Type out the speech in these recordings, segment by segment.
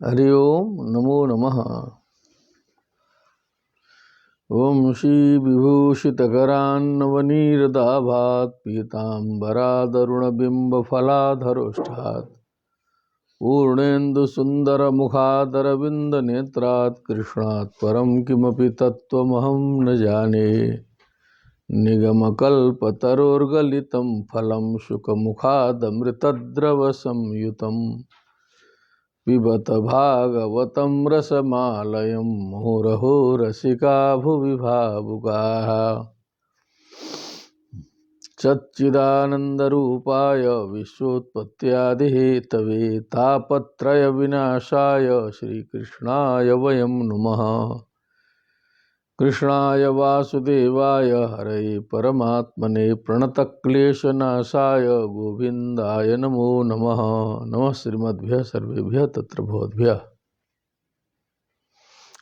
हरि ओम नमो नमः। ओम श्री विभूषितकरान्नवनीरदाभात् पीताम्बरादरुणबिम्बफलाधरोष्ठात् पूर्णेन्दुसुन्दरमुखादरविन्दनेत्रात् कृष्णात् परं किमपि तत्त्वमहं न जाने। निगमकल्पतरोर्गलितं फलं शुकमुखादमृतद्रवसंयुतम् पिबत भागवतं रसमालयं मुहुरहो रसिका भुवि भावुकाः। सच्चिदानन्दरूपाय विश्वोत्पत्त्यादिहेतवे तापत्रयविनाशाय श्रीकृष्णाय वयं नुमः। कृष्णाय वासुदेवाय हरये परमात्मने प्रणतक्लेशनाशाय गोविन्दाय नमो नमः। नमः श्रीमद्भ्यः सर्वेभ्यः तत्र भवद्भ्यः।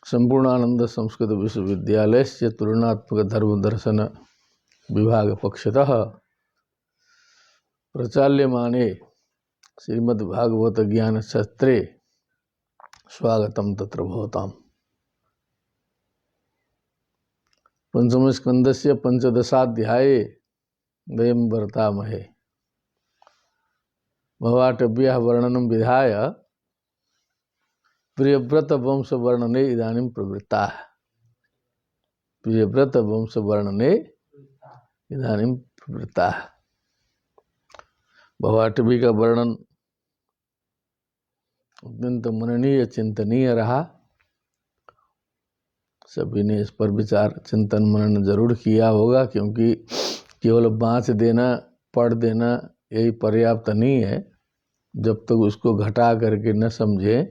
संपूर्णानंद संस्कृत विश्वविद्यालयस्य तुलनात्मक धर्म दर्शन विभाग पक्षतः प्रचाल्यमाने श्रीमद्भागवत ज्ञान सत्रे स्वागतं तत्र भवताम्। पंचम स्कंदस्य पंचदशाध्याये वयं वर्तामहे। भवाटव्यः वर्णनं विधाय प्रियव्रत वंश वर्णने इदानीं प्रवृत्ताः। प्रियव्रत वंश वर्णने इदानीं प्रवृत्ताः। भवाटवी का वर्णन अत्यंत मननीय चिंतनीय रहा। सभी ने इस पर विचार चिंतन मनन जरूर किया होगा, क्योंकि केवल बाँच देना पढ़ देना यही पर्याप्त नहीं है। जब तक उसको घटा करके न समझे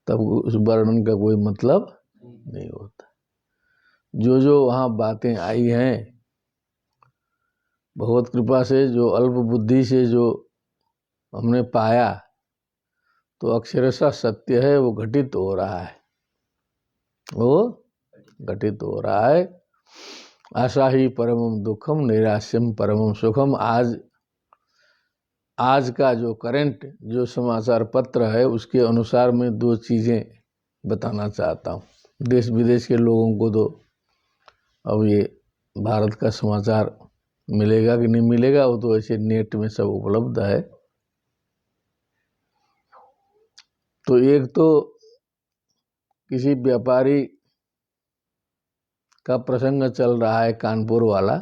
तब उस वर्णन का कोई मतलब नहीं होता। जो जो वहाँ बातें आई हैं, भगवत कृपा से जो अल्प बुद्धि से जो हमने पाया, तो अक्षरशः सत्य है, वो घटित हो रहा है, वो घटित हो रहा है। आशा ही परमम दुखम नैराश्यम परमम सुखम। आज का जो करंट जो समाचार पत्र है, उसके अनुसार मैं दो चीज़ें बताना चाहता हूँ। देश विदेश के लोगों को तो अब ये भारत का समाचार मिलेगा कि नहीं मिलेगा, वो तो ऐसे नेट में सब उपलब्ध है। तो एक तो किसी व्यापारी का प्रसंग चल रहा है, कानपुर वाला,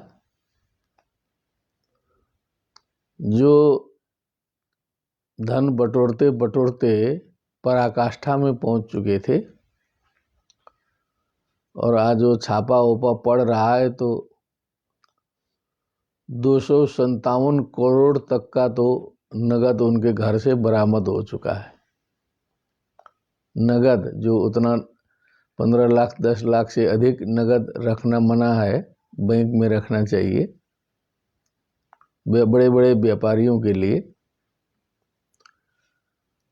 जो धन बटोरते बटोरते पराकाष्ठा में पहुंच चुके थे, और आज वो छापा ओपा पड़ रहा है तो 257 करोड़ तक का तो नगद उनके घर से बरामद हो चुका है। नगद जो उतना 15 लाख 10 लाख से अधिक नगद रखना मना है, बैंक में रखना चाहिए बड़े बड़े व्यापारियों के लिए।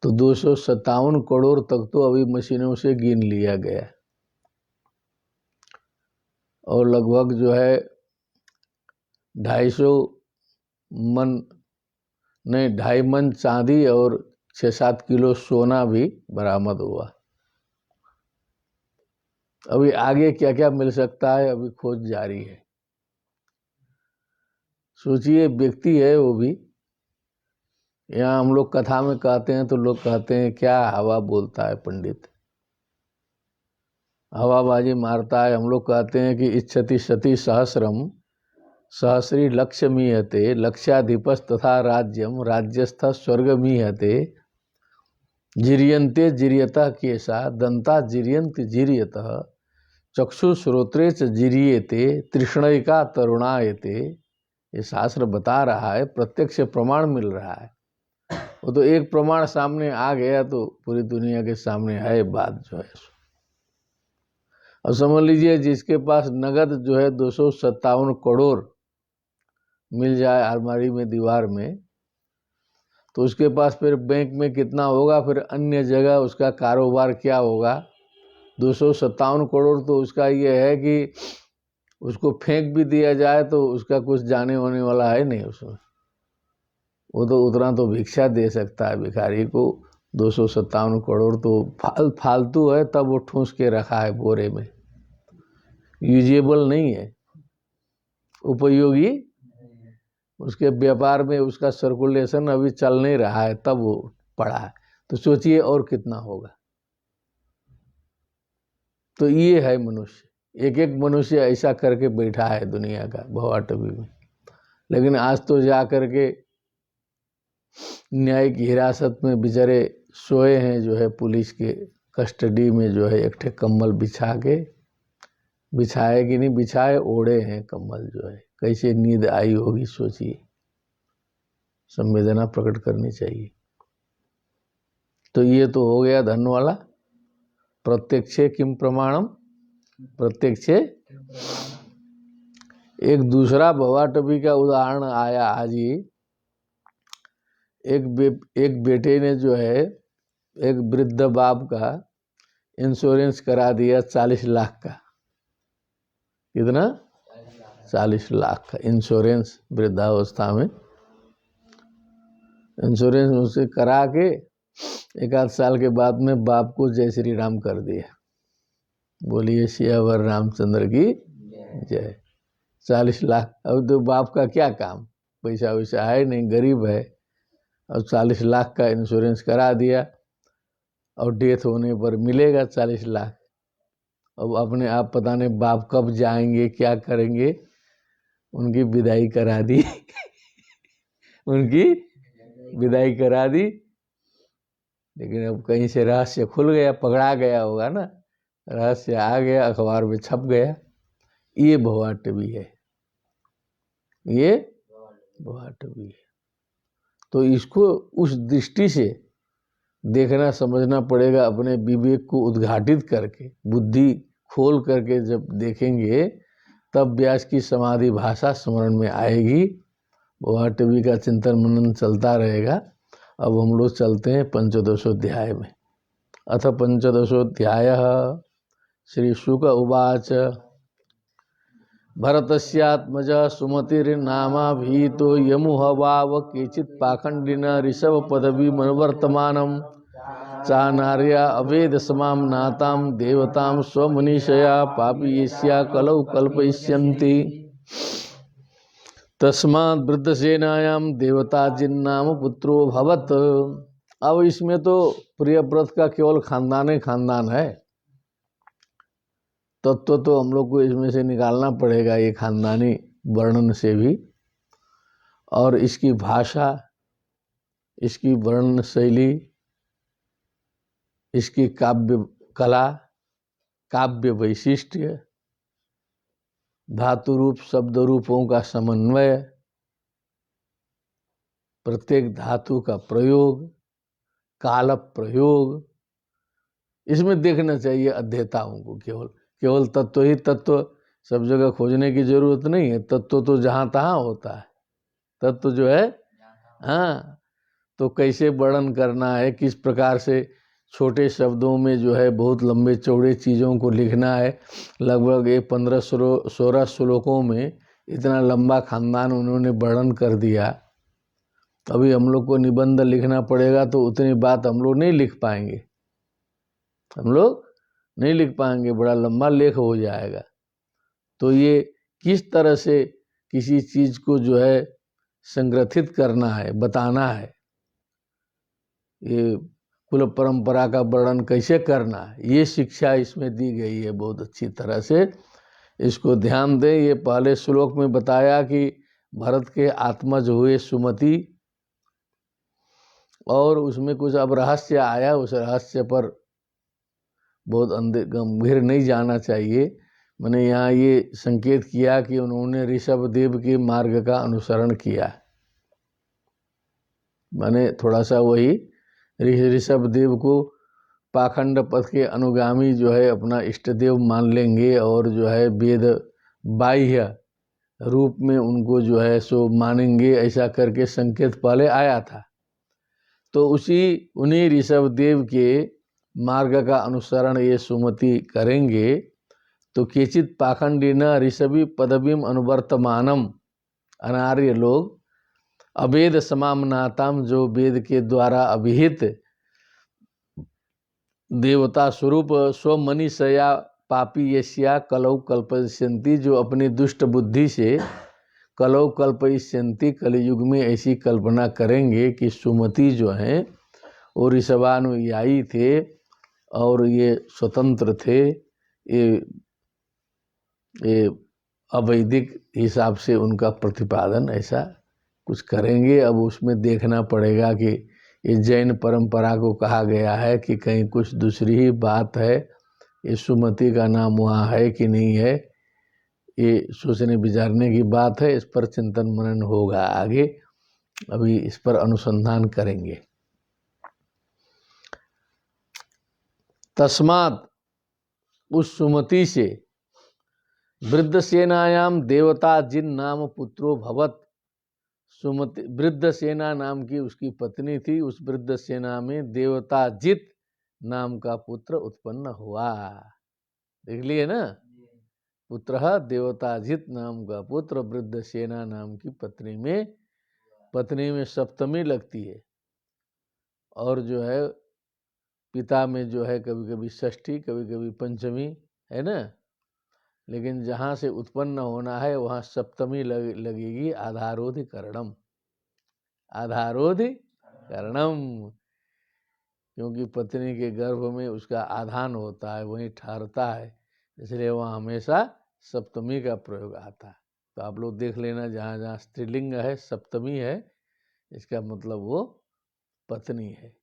तो 257 करोड़ तक तो अभी मशीनों से गिन लिया गया, और लगभग जो है 2.5 मन चांदी और 6-7 किलो सोना भी बरामद हुआ। अभी आगे क्या क्या मिल सकता है, अभी खोज जारी है। सोचिए, व्यक्ति है वो भी। यहाँ हम लोग कथा में कहते हैं तो लोग कहते हैं क्या हवा बोलता है पंडित, हवाबाजी मारता है। हम लोग कहते हैं कि इच्छति सती सहस्रम सहस्री लक्ष्य मीहते लक्ष्याधिपस तथा राज्यम राज्यस्थ स्वर्ग मीहते जिरियंते जिरियतः केशा दंता जिरियंत जिरियतः चक्षुश्रोत्रे च जिरियते तृष्णैका तरुणायते। ये शास्त्र बता रहा है, प्रत्यक्ष प्रमाण मिल रहा है। वो तो एक प्रमाण सामने आ गया तो पूरी दुनिया के सामने है बात जो है। अब समझ लीजिए, जिसके पास नगद जो है 257 करोड़ मिल जाए अलमारी में दीवार में, तो उसके पास फिर बैंक में कितना होगा, फिर अन्य जगह उसका कारोबार क्या होगा। 257 करोड़ तो उसका ये है कि उसको फेंक भी दिया जाए तो उसका कुछ जाने होने वाला है नहीं उसमें। वो तो उतना तो भिक्षा दे सकता है भिखारी को, 257 करोड़ तो फालतू है, तब वो ठूंस के रखा है बोरे में, यूजेबल नहीं है, उपयोगी। उसके व्यापार में उसका सर्कुलेशन अभी चल नहीं रहा है, तब वो पड़ा है। तो सोचिए और कितना होगा। तो ये है मनुष्य, एक एक मनुष्य ऐसा करके बैठा है दुनिया का भवाटवी में। लेकिन आज तो जा करके न्यायिक हिरासत में बेचारे सोए हैं, जो है पुलिस के कस्टडी में, जो है एक ठे कम्बल बिछा के, बिछाए कि नहीं बिछाए, ओढ़े हैं कम्बल, जो है कैसे नींद आई होगी सोचिए। संवेदना प्रकट करनी चाहिए। तो ये तो हो गया धन वाला। प्रत्यक्षे किम प्रमाणम, प्रत्यक्षे। एक दूसरा भवाटवी का उदाहरण आया आज ही। एक बेटे ने जो है एक वृद्ध बाप का इंश्योरेंस करा दिया 40 लाख का। कितना? 40 लाख का इंश्योरेंस वृद्धावस्था में। इंश्योरेंस उसे करा के 1 आध साल के बाद में बाप को जय श्री राम कर दिया। बोलिए सियावर रामचंद्र की जय। 40 लाख। अब तो बाप का क्या काम, पैसा वैसा है नहीं, गरीब है। अब 40 लाख का इंश्योरेंस करा दिया और डेथ होने पर मिलेगा 40 लाख। अब अपने आप पता नहीं बाप कब जाएंगे, क्या करेंगे। उनकी विदाई करा दी उनकी विदाई करा दी। लेकिन अब कहीं से रहस्य खुल गया, पकड़ा गया होगा ना, रहस्य आ गया, अखबार में छप गया। ये भवाटवी है, ये भवाटवी है। तो इसको उस दृष्टि से देखना समझना पड़ेगा। अपने विवेक को उद्घाटित करके, बुद्धि खोल करके जब देखेंगे, तब व्यास की समाधि भाषा स्मरण में आएगी। भवाटवी का चिंतन मनन चलता रहेगा। अब हम लोग चलते हैं पंचदशोध्याय में। अथ पंचदशोध्यायः श्री शुक उवाच भरतस्यात्मज सुमतिर्नामाभीतो यमुहवाव केचित् पाखंडिन ऋषभ पदवी मनवर्तमानं चानार्या अवेद समां नातां देवतां स्वमनीषया पापीयस्या कलौ कल्पयिष्यन्ति तस्मात् वृद्धसेनायां देवता जिन्नाम पुत्रो भवत्। अब इसमें तो प्रियव्रत का केवल खानदान ही खानदान है। तत्व तो हम लोग को इसमें से निकालना पड़ेगा, ये खानदानी वर्णन से भी। और इसकी भाषा, इसकी वर्णन शैली, इसकी काव्य कला, काव्य वैशिष्ट्य, धातु रूप शब्द रूपों का समन्वय, प्रत्येक धातु का प्रयोग, काल प्रयोग, इसमें देखना चाहिए अध्येताओं को। केवल तत्व ही तत्व सब जगह खोजने की जरूरत नहीं है। तत्व तो जहाँ तहाँ होता है। तत्व जो है, हाँ, तो कैसे वर्णन करना है, किस प्रकार से छोटे शब्दों में जो है बहुत लंबे चौड़े चीज़ों को लिखना है। लगभग ये 15-16 श्लोकों में इतना लंबा खानदान उन्होंने वर्णन कर दिया। अभी हम लोग को निबंध लिखना पड़ेगा तो उतनी बात हम लोग नहीं लिख पाएंगे, बड़ा लंबा लेख हो जाएगा। तो ये किस तरह से किसी चीज़ को जो है संग्रथित करना है, बताना है, ये कुल परंपरा का वर्णन कैसे करना है, ये शिक्षा इसमें दी गई है बहुत अच्छी तरह से। इसको ध्यान दें। ये पहले श्लोक में बताया कि भरत के आत्मज हुए सुमति, और उसमें कुछ अब रहस्य आया। उस रहस्य पर बहुत गंभीर नहीं जाना चाहिए। मैंने यहाँ ये संकेत किया कि उन्होंने ऋषभ देव के मार्ग का अनुसरण किया। मैंने थोड़ा सा वही ऋषभ देव को पाखंड पथ के अनुगामी जो है अपना इष्ट देव मान लेंगे, और जो है वेद बाह्य रूप में उनको जो है सो मानेंगे, ऐसा करके संकेत पहले आया था। तो उन्हीं ऋषभ देव के मार्ग का अनुसरण ये सुमति करेंगे। तो केचित पाखंडिन ऋषभि पदवीम अनुवर्तमानम, अनार्य लोग अवेद समामनाताम, जो वेद के द्वारा अभिहित देवता स्वरूप स्वमनीषया पापी यस्या कलौ कल्पयिष्यन्ति, जो अपनी दुष्ट बुद्धि से कलौ कल्पयिष्यन्ति, कलयुग में ऐसी कल्पना करेंगे कि सुमति जो हैं वो ऋषभानुयायी थे और ये स्वतंत्र थे, ये अवैदिक हिसाब से उनका प्रतिपादन ऐसा कुछ करेंगे। अब उसमें देखना पड़ेगा कि ये जैन परंपरा को कहा गया है कि कहीं कुछ दूसरी ही बात है, ये सुमति का नाम वहाँ है कि नहीं है, ये सोचने विचारने की बात है। इस पर चिंतन मनन होगा आगे, अभी इस पर अनुसंधान करेंगे। तस्मात् उस सुमति से वृद्ध सेनायाम देवता जिन नाम पुत्रो भवत, सुमति वृद्ध सेना नाम की उसकी पत्नी थी, उस वृद्ध सेना में देवता जित नाम का पुत्र उत्पन्न हुआ। देख लिए ना, पुत्र देवता जित नाम का पुत्र वृद्ध सेना नाम की पत्नी में सप्तमी लगती है, और जो है पिता में जो है कभी कभी षष्ठी कभी कभी पंचमी है ना, लेकिन जहाँ से उत्पन्न होना है वहाँ सप्तमी लगेगी। आधारोधिकरणम, क्योंकि पत्नी के गर्भ में उसका आधान होता है, वहीं ठहरता है, इसलिए वहाँ हमेशा सप्तमी का प्रयोग आता है। तो आप लोग देख लेना, जहाँ जहाँ स्त्रीलिंग है सप्तमी है, इसका मतलब वो पत्नी है।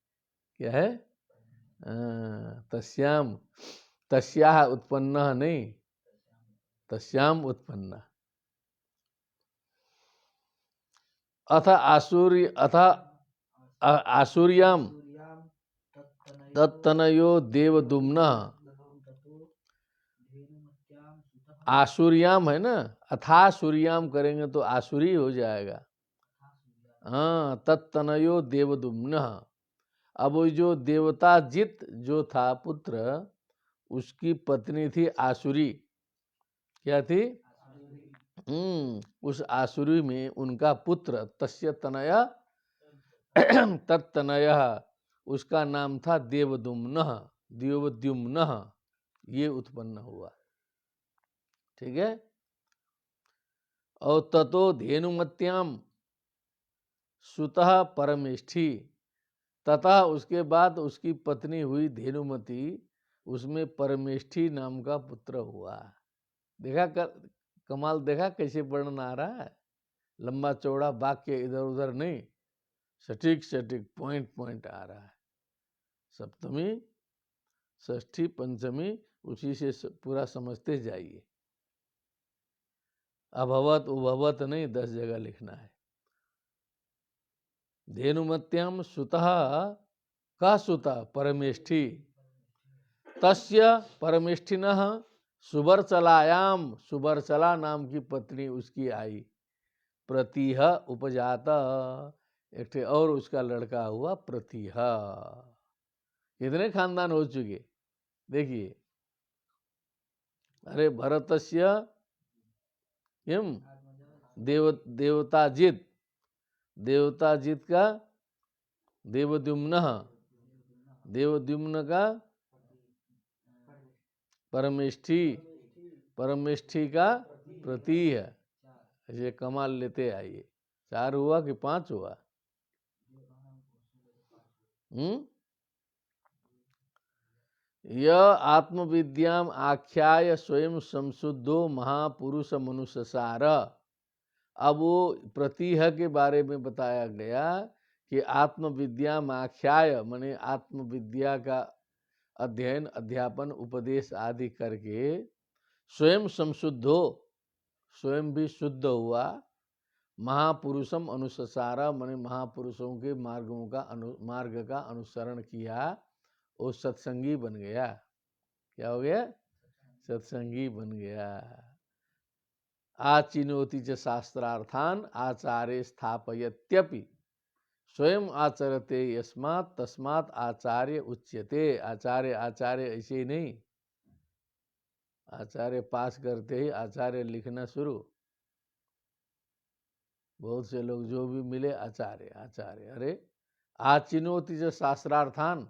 क्या है? तस्याम, तस्याह उत्पन्न नहीं, तस्याम उत्पन्न। अथ आसूर्याम तत्तनयो देवदुम्नः, आसूर्याम है ना, अथा सूर्याम करेंगे तो आसुरी हो जाएगा। हाँ, तत्तनयो देवदुम्नः। अब वो जो देवता जित जो था पुत्र, उसकी पत्नी थी आसुरी। क्या थी? उस आसुरी में उनका पुत्र तस्य तनया तत्तनयः, उसका नाम था देवदुम्नः, देवद्युम्नः, ये उत्पन्न हुआ। ठीक है। और ततो धेनुमत्याम सुतः परमेष्ठी, तथा उसके बाद उसकी पत्नी हुई धेनुमती, उसमें परमेष्ठी नाम का पुत्र हुआ। देखा कमाल, देखा कैसे वर्णन आ रहा है, लंबा चौड़ा वाक्य इधर उधर नहीं, सटीक सटीक पॉइंट आ रहा है। सप्तमी षष्ठी पंचमी उसी से पूरा समझते जाइए। अभवत उभवत नहीं, 10 जगह लिखना है। धेनुमत्याम सुतः का सुता परमेष्ठी, तस्य परमेष्ठिनः सुबरचलायाम, सुबरचला नाम की पत्नी उसकी आई, प्रतिह उपजात, एक और उसका लड़का हुआ प्रतिह। कितने खानदान हो चुके देखिए। अरे भरतस्य किम देवताजित, देवताजित का देवद्युम्न, देवद्युम्न का परमेष्ठी, परमेष्ठी का प्रतीह। ऐसे कमाल लेते आइए। 4 हुआ कि 5 हुआ? यह आत्मविद्याम आख्याय स्वयं संशुद्धो महापुरुष मनुष्यसार। अब वो प्रतिह के बारे में बताया गया कि आत्मविद्याम आख्याय माने आत्मविद्या का अध्ययन अध्यापन उपदेश आदि करके स्वयं संशुद्धो, स्वयं भी शुद्ध हुआ, महापुरुषम अनुसारा माने महापुरुषों के मार्ग का अनुसरण किया, वो सत्संगी बन गया। क्या हो गया? सत्संगी बन गया। आचिनोति च शास्त्रार्थान आचार्य स्थापयत्यपि स्वयं आचरते यस्मात् तस्मात् आचार्य उच्यते। आचार्य आचार्य ऐसे ही नहीं, आचार्य पास करते ही आचार्य लिखना शुरू। बहुत से लोग जो भी मिले आचार्य आचार्य। अरे आचिनोति च शास्त्रार्थान,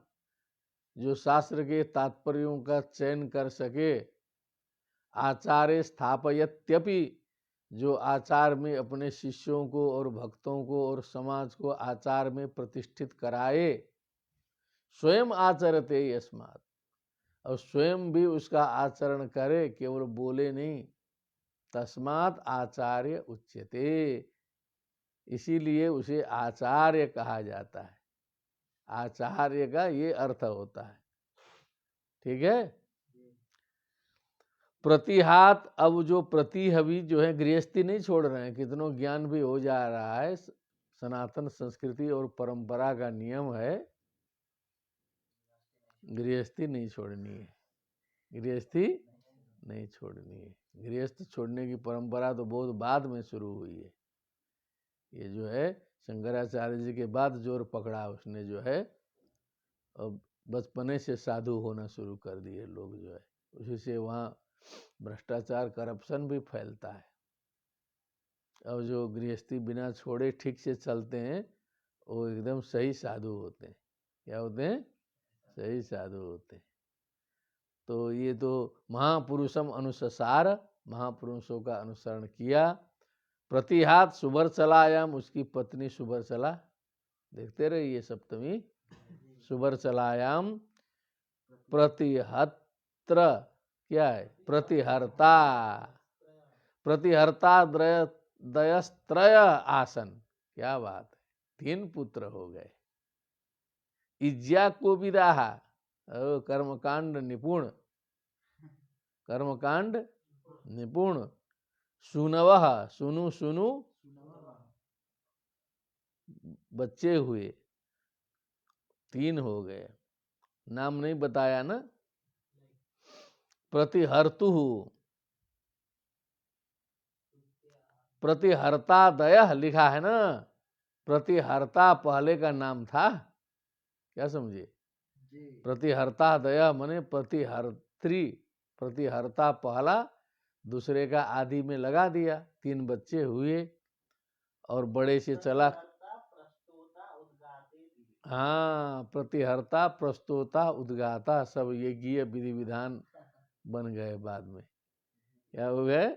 जो शास्त्र के तात्पर्यों का चयन कर सके, आचार्य स्थापयत्यपि, जो आचार में अपने शिष्यों को और भक्तों को और समाज को आचार में प्रतिष्ठित कराए, स्वयं आचरते यस्मात्, और स्वयं भी उसका आचरण करे, केवल बोले नहीं, तस्मात् आचार्य उच्यते, इसीलिए उसे आचार्य कहा जाता है। आचार्य का ये अर्थ होता है, ठीक है। प्रतिहात, अब जो प्रतिहवी जो है, गृहस्थी नहीं छोड़ रहे हैं, कितनों ज्ञान भी हो जा रहा है, सनातन संस्कृति और परंपरा का नियम है गृहस्थी नहीं छोड़नी है, गृहस्थी नहीं छोड़नी है। गृहस्थ छोड़ने की परंपरा तो बहुत बाद में शुरू हुई है, ये जो है शंकराचार्य जी के बाद जोर पकड़ा उसने, जो है अब बचपने से साधु होना शुरू कर दिए लोग, जो है उसी से वहाँ भ्रष्टाचार करप्शन भी फैलता है। अब जो गृहस्थी बिना छोड़े ठीक से चलते हैं वो एकदम सही साधु होते हैं। क्या होते हैं? सही साधु होते हैं। तो ये तो महापुरुषम अनुसार, महापुरुषों का अनुसरण किया। प्रतिहात सुबरचलायाम, उसकी पत्नी सुबरचला, देखते रहिए सप्तमी, सुबरचलायाम प्रतिहत्र, क्या है? प्रतिहर्ता, प्रतिहर्ता दयस्त्रय आसन, क्या बात है, 3 पुत्र हो गए। इज्या को विदाहा, कर्मकांड निपुण, कर्मकांड निपुण। सुनवह, सुनु सुनु बच्चे हुए, 3 हो गए, नाम नहीं बताया ना। प्रतिहर्तु, प्रतिहर्ता दयः लिखा है ना, प्रतिहर्ता पहले का नाम था, क्या समझे? प्रतिहर्ता दया मने प्रतिहर्त्री, प्रतिहर्ता पहला, दूसरे का आदि में लगा दिया, 3 बच्चे हुए और बड़े से चला। हाँ, प्रतिहर्ता, प्रस्तोता, उद्गाता, सब यज्ञीय विधि विधान बन गए बाद में। क्या हो गए?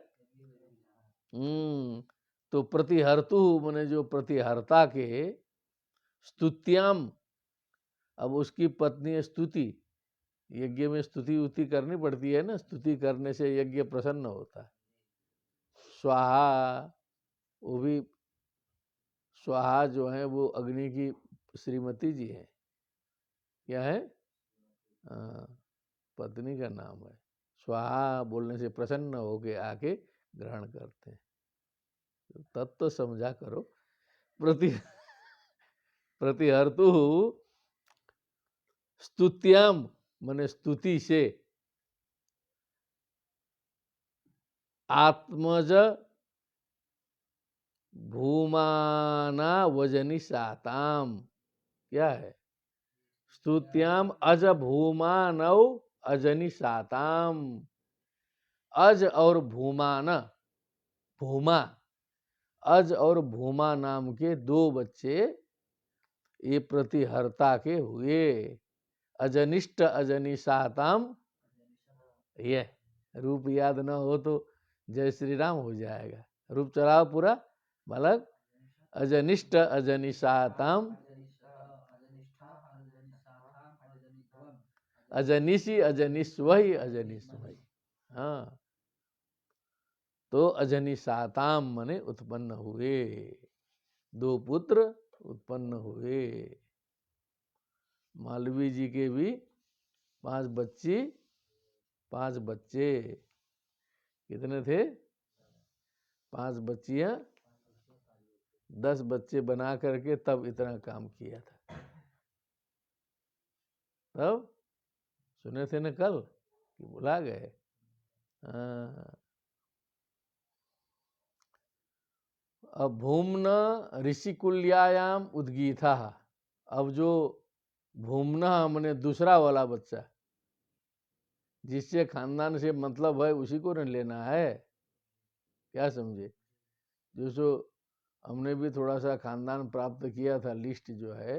तो प्रतिहर्तु मने जो प्रतिहर्ता के, स्तुत्याम, अब उसकी पत्नी स्तुति, यज्ञ में स्तुति उति करनी पड़ती है ना, स्तुति करने से यज्ञ प्रसन्न होता है। स्वाहा, वो भी स्वाहा जो है वो अग्नि की श्रीमती जी है, क्या है? पत्नी का नाम है। स्वाहा बोलने से प्रसन्न होके आके ग्रहण करते हैं। तत्व समझा करो। प्रतिहर्तु स्तुत्याम मने स्तुति से, आत्मज भूमाना वजनी साताम, क्या है? स्तुत्याम अज भूमानव अजनी साताम। अज और भूमान, भूमा, अज और भूमा नाम के 2 बच्चे ये प्रतिहर्ता के हुए। अजनिष्ट अजनी साताम, ये रूप याद न हो तो जय श्री राम हो जाएगा। रूप चलाओ पूरा बालक। अजनिष्ट अजनी साताम, अजनिशी अजनिस्वही अजनिस्वही। हाँ, तो अजनी साताम मने उत्पन्न हुए, 2 पुत्र उत्पन्न हुए। मालवीय जी के भी 5 बच्ची, 5 बच्चे, कितने थे? 5 बच्चियां, 10 बच्चे बना करके तब इतना काम किया था। तब सुने थे ना कल कि भुला गए? अब भूमना ऋषिकुल्यायाम उद्गीता, अब जो भूमना मैंने दूसरा वाला बच्चा, जिससे खानदान से मतलब है उसी को न लेना है, क्या समझे? जो हमने भी थोड़ा सा खानदान प्राप्त किया था, लिस्ट जो है,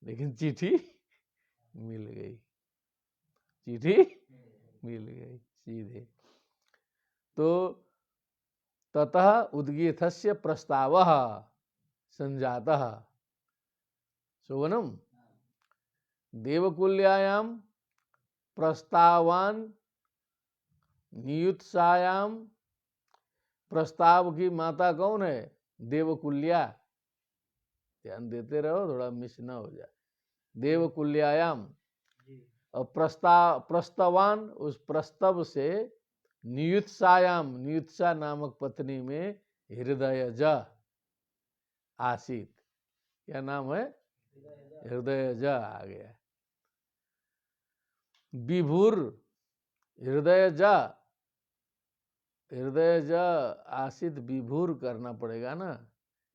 लेकिन चिट्ठी मिल गई, चिट्ठी मिल गई सीधे। तो ततः उद्गीथस्य प्रस्तावः संजातः शोभनम देवकुल्यायां प्रस्तावान नियुत्सायाम। प्रस्ताव की माता कौन है? देवकुल्या। ध्यान देते रहो, थोड़ा मिस ना हो जाए। देवकुल्यायाम और प्रस्तावान उस प्रस्तव से, नियुत्सायाम नियुत्सा नामक पत्नी में हृदयज आसीत। क्या नाम है? हृदयज आ गया। विभुर हृदयज, हृदयज आसित विभुर करना पड़ेगा ना।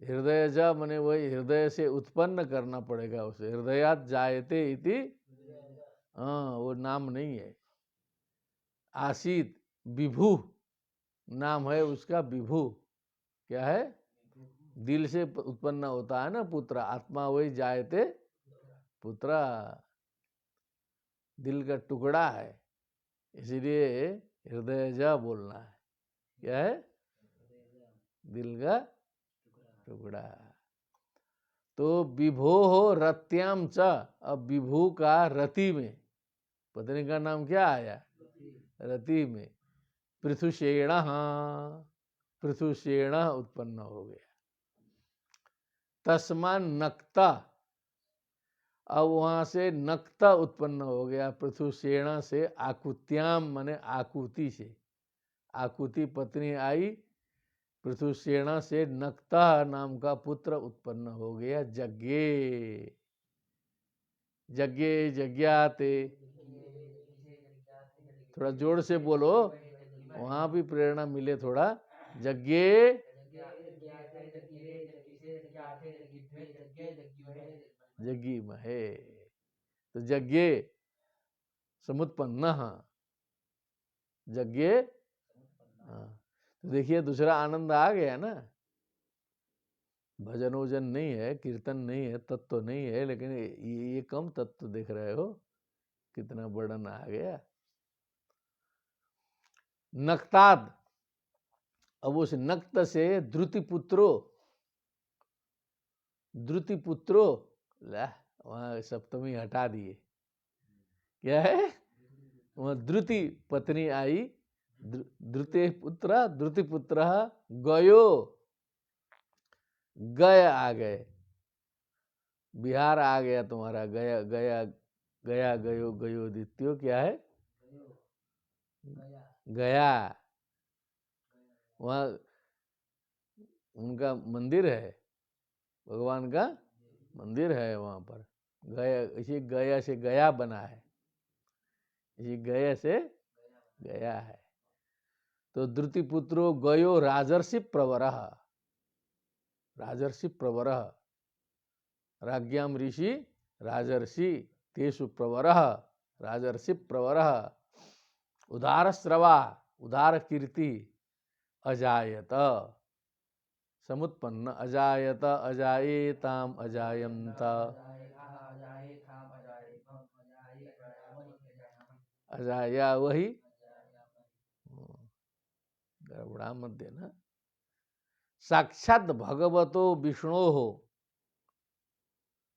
हृदयज मने वही हृदय से उत्पन्न करना पड़ेगा उसे। हृदयात जायते इति, हाँ वो नाम नहीं है। आसित विभु नाम है उसका, विभु क्या है? दिल से उत्पन्न होता है ना पुत्र, आत्मा वही जायते पुत्र, दिल का टुकड़ा है, इसलिए हृदयज बोलना है। क्या है? दिल का टुकड़ा। तो विभो हो रत्याम च, अब विभू का रति में, पत्नी का नाम क्या आया? रति में। पृथुषेण, पृथुषेण उत्पन्न हो गया। तस्मान नक्ता, अब वहां से नक्ता उत्पन्न हो गया। पृथुषेण से आकुत्याम माने आकुति से, आकुति पत्नी आई। पृथुषेण से नक्ता नाम का पुत्र उत्पन्न हो गया। यज्ञे, यज्ञे यज्ञाते, थोड़ा जोर से बोलो, वहां भी प्रेरणा मिले थोड़ा। यज्ञे, यज्ञी महे, तो यज्ञे समुत्पन्न, यज्ञे। तो देखिए दूसरा आनंद आ गया ना। भजन वजन नहीं है, कीर्तन नहीं है, तत्व नहीं है, लेकिन ये कम तत्व देख रहे हो, कितना वर्णन आ गया। नक्ताद, अब उस नक्त से द्रुतिपुत्रो, द्रुतिपुत्रो, वहां सप्तमी हटा दिए। क्या है? वहां द्रुति पत्नी आई। द्रुति पुत्र, द्रुतिपुत्र गयो, गय आ गए। बिहार आ गया तुम्हारा, गया गया गया, गयो गयो दित्यो, क्या है? गया। वहां उनका मंदिर है, भगवान का मंदिर है वहां पर। गया, इसी गया से गया बना है, इसी गया से गया है। तो द्रुतिपुत्रो गयो राजर्षि प्रवरः, राजर्षि प्रवरः, राज्ञाम ऋषि राजर्षि, तेषु प्रवरः राजर्षि प्रवरः, उदार श्रवा, उदार कीर्ति, अजायत समुत्पन्न, अजायत अजायेताम अजायंत, अजाया वही, गड़बड़ा मत देना। साक्षात भगवतो विष्णु हो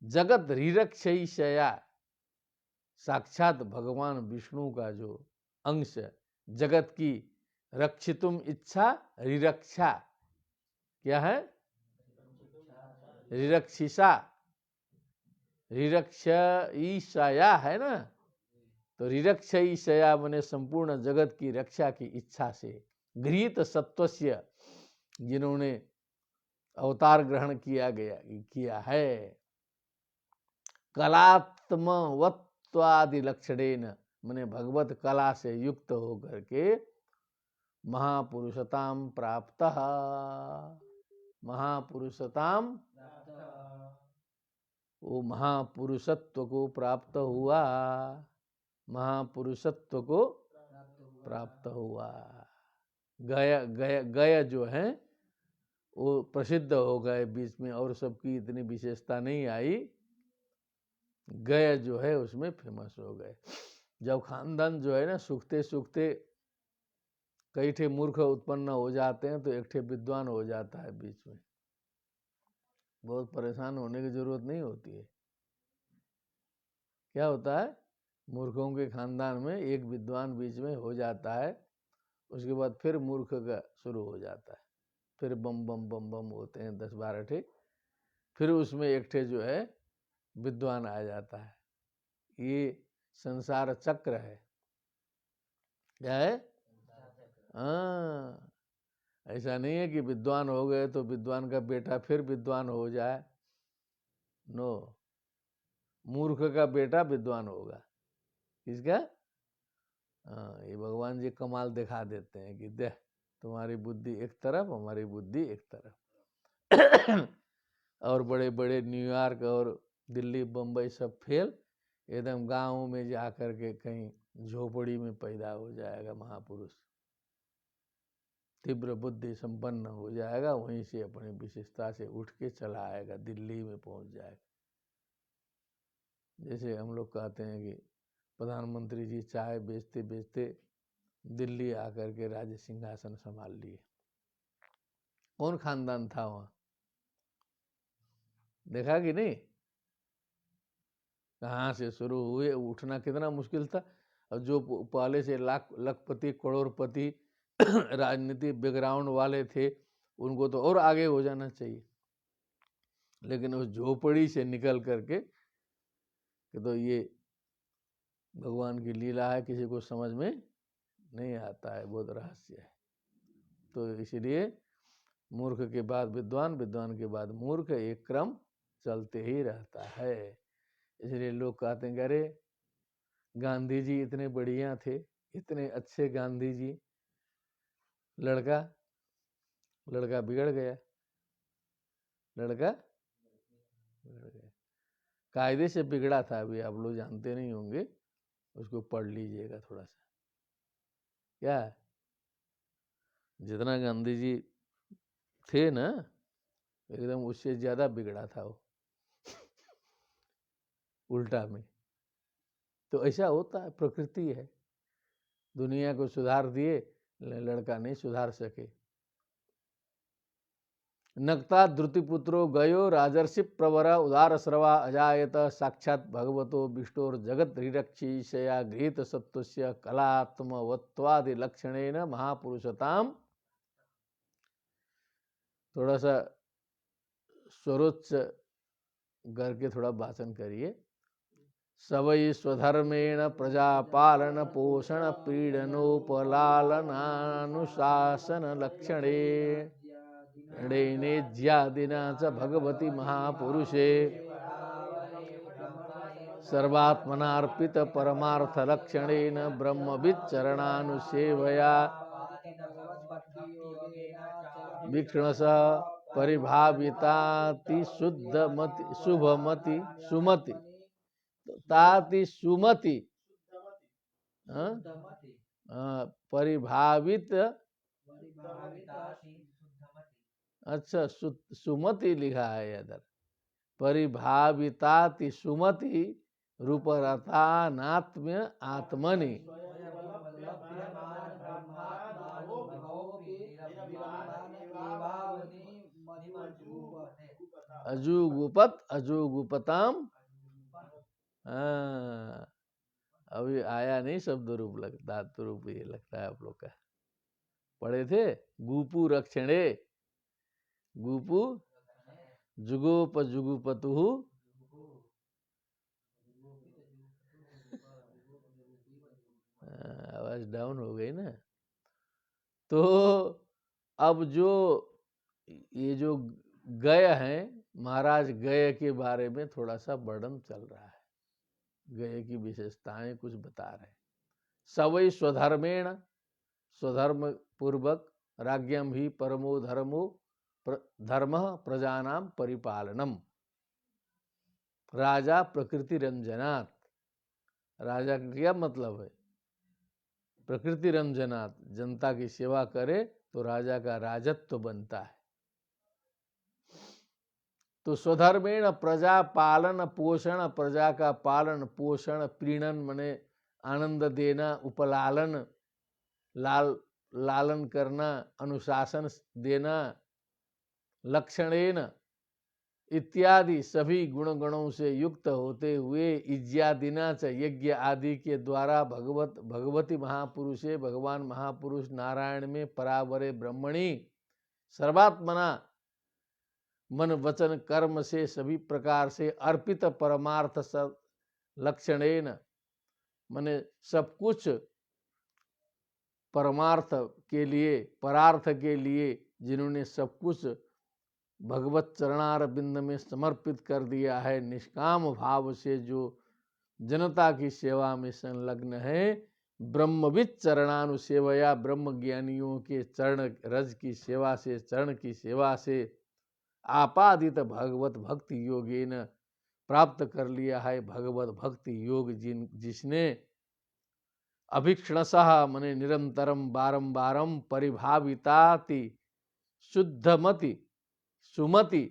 जगत रिरक्षया, साक्षात भगवान विष्णु का जो अंश, जगत की रक्षितुम इच्छा, रिरक्षा क्या है? रिरक्षिषा, रिरक्षया है ना। तो रिरक्षया माने संपूर्ण जगत की रक्षा की इच्छा से, गृहीत सत्वस्य, जिन्होंने अवतार ग्रहण किया है, कलात्मवत्वादि लक्षणेन माने भगवत कला से युक्त होकर के, महापुरुषताम प्राप्त, महापुरुषताम, वो महापुरुषत्व को प्राप्त हुआ, महापुरुषत्व को प्राप्त हुआ। गया गया गया जो है वो प्रसिद्ध हो गए बीच में, और सबकी इतनी विशेषता नहीं आई। गय जो है उसमें फेमस हो गए। जब खानदान जो है ना सूखते सूखते कई ठे मूर्ख उत्पन्न हो जाते हैं तो एक ठे विद्वान हो जाता है बीच में। बहुत परेशान होने की जरूरत नहीं होती है। क्या होता है, मूर्खों के खानदान में एक विद्वान बीच में हो जाता है, उसके बाद फिर मूर्ख का शुरू हो जाता है, फिर बम बम बम बम होते हैं 10-12 ठे, फिर उसमें एक ठे जो है विद्वान आ जाता है। ये संसार चक्र है। क्या है? हाँ, ऐसा नहीं है कि विद्वान हो गए तो विद्वान का बेटा फिर विद्वान हो जाए। नो, मूर्ख का बेटा विद्वान होगा। किसका? हाँ, ये भगवान जी कमाल दिखा देते हैं कि देख तुम्हारी बुद्धि एक तरफ, हमारी बुद्धि एक तरफ। और बड़े बड़े न्यूयॉर्क और दिल्ली बम्बई सब फेल, एकदम गाँव में जा कर के कहीं झोपड़ी में पैदा हो जाएगा महापुरुष, तीव्र बुद्धि संपन्न हो जाएगा, वहीं से अपनी विशेषता से उठ के चला आएगा, दिल्ली में पहुंच जाएगा। जैसे हम लोग कहते हैं कि प्रधानमंत्री जी चाय बेचते बेचते दिल्ली आकर के राज्य सिंहासन संभाल लिए। कौन खानदान था वहाँ? देखा कि नहीं? कहाँ से शुरू हुए, उठना कितना मुश्किल था। और जो पहले से लाख लखपति करोड़पति राजनीतिक बैकग्राउंड वाले थे, उनको तो और आगे हो जाना चाहिए, लेकिन उस झोपड़ी से निकल करके कि तो ये भगवान की लीला है, किसी को समझ में नहीं आता है, बहुत रहस्य है। तो इसलिए मूर्ख के बाद विद्वान, विद्वान के बाद मूर्ख, एक क्रम चलते ही रहता है। इसलिए लोग कहते हैं अरे गांधी जी इतने बढ़िया थे, इतने अच्छे गांधी जी, लड़का बिगड़ गया, लड़का बिगड़ गया। कायदे से बिगड़ा था, अभी आप लोग जानते नहीं होंगे, उसको पढ़ लीजिएगा थोड़ा सा। क्या जितना गांधी जी थे ना, एकदम उससे ज्यादा बिगड़ा था वो, उल्टा में। तो ऐसा होता है, प्रकृति है। दुनिया को सुधार दिए, लड़का नहीं सुधार सके। नक्ता द्रुतिपुत्रो गयो राजर्षि प्रवरा उदार स्रवा अजायत साक्षात भगवतो विष्णोर जगत रिरक्षीशया गृहीत सत्वस्य कलात्मवत्वादि लक्षणेन महापुरुषताम। थोड़ा सा स्वरोच्च करके थोड़ा भाषण करिए। सवै स्वधर्मेण प्रजापालन पोषण पीडनोपलालनानुशासन लक्षणे णेज्यादिना च भगवती महापुरुषे सर्वात्मनार्पित परमार्थ लक्षणेन ब्रह्मविच्चरणानुसेवया वीक्षणस परिभाविताति शुद्धमति शुभमति सुमति ताति सुमति परिभावित। अच्छा, सुमति लिखा है इधर, परिभाविताति सुमति रूपरतानात्म्य आत्मनि। अजुगुपत अजुगुपताम। अभी आया नहीं शब्द रूप, लगता रूप ये लगता है आप लोग का पढ़े थे। गुपु रक्षणे, गुपु जुगोप जुगुपतु। आवाज डाउन हो गई ना। तो अब जो ये जो गय हैं, महाराज गय के बारे में थोड़ा सा वर्णन चल रहा है, गय की विशेषताएं कुछ बता रहे हैं। सवै स्वधर्मेण, स्वधर्म पूर्वक, राज्ञम ही परमो धर्मो धर्म प्रजानाम परिपालनम। राजा प्रकृति रंजनात्, राजा का क्या मतलब है? प्रकृति रंजनात्, जनता की सेवा करे तो राजा का राजत्व बनता है। तो स्वधर्मेण प्रजा पालन पोषण, प्रजा का पालन पोषण, प्रीणन मने आनंद देना, उपलालन लालन करना, अनुशासन देना, लक्षणेन इत्यादि सभी गुणगणों से युक्त होते हुए, इज्यादिना च यज्ञ आदि के द्वारा भगवती महापुरुषे, भगवान महापुरुष नारायण में परावरे ब्रह्मणि सर्वात्मना मन वचन कर्म से सभी प्रकार से अर्पित परमार्थ लक्षणेन मने सब कुछ परमार्थ के लिए, परार्थ के लिए जिन्होंने सब कुछ भगवत चरणार बिंद में समर्पित कर दिया है, निष्काम भाव से जो जनता की सेवा में संलग्न है, ब्रह्मविद चरणानुसेवया, ब्रह्म ज्ञानियों के चरण रज की सेवा से, चरण की सेवा से आपादित भगवत भक्ति योगेन प्राप्त कर लिया है भगवत भक्ति योग, जिसने अभिक्षणसः मने निरंतरम बारंबारम परिभाविताति शुद्धमति सुमति,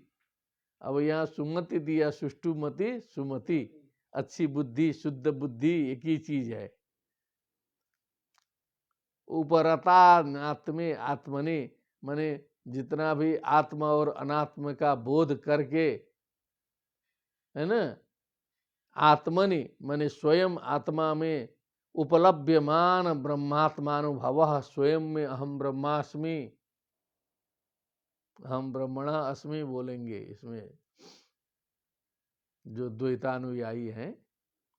अब यहाँ सुमति दिया, सुष्टुमति सुमति, अच्छी बुद्धि शुद्ध बुद्धि एक ही चीज है। उपरता आत्मे आत्मनि मने जितना भी आत्मा और अनात्म का बोध करके, है ना, आत्मनि मने स्वयं आत्मा में उपलभ्यमान ब्रह्मात्मानुभव, स्वयं में अहम ब्रह्मास्मि, हम ब्रह्मणा अस्मि बोलेंगे। इसमें जो द्वैतानुयायी हैं,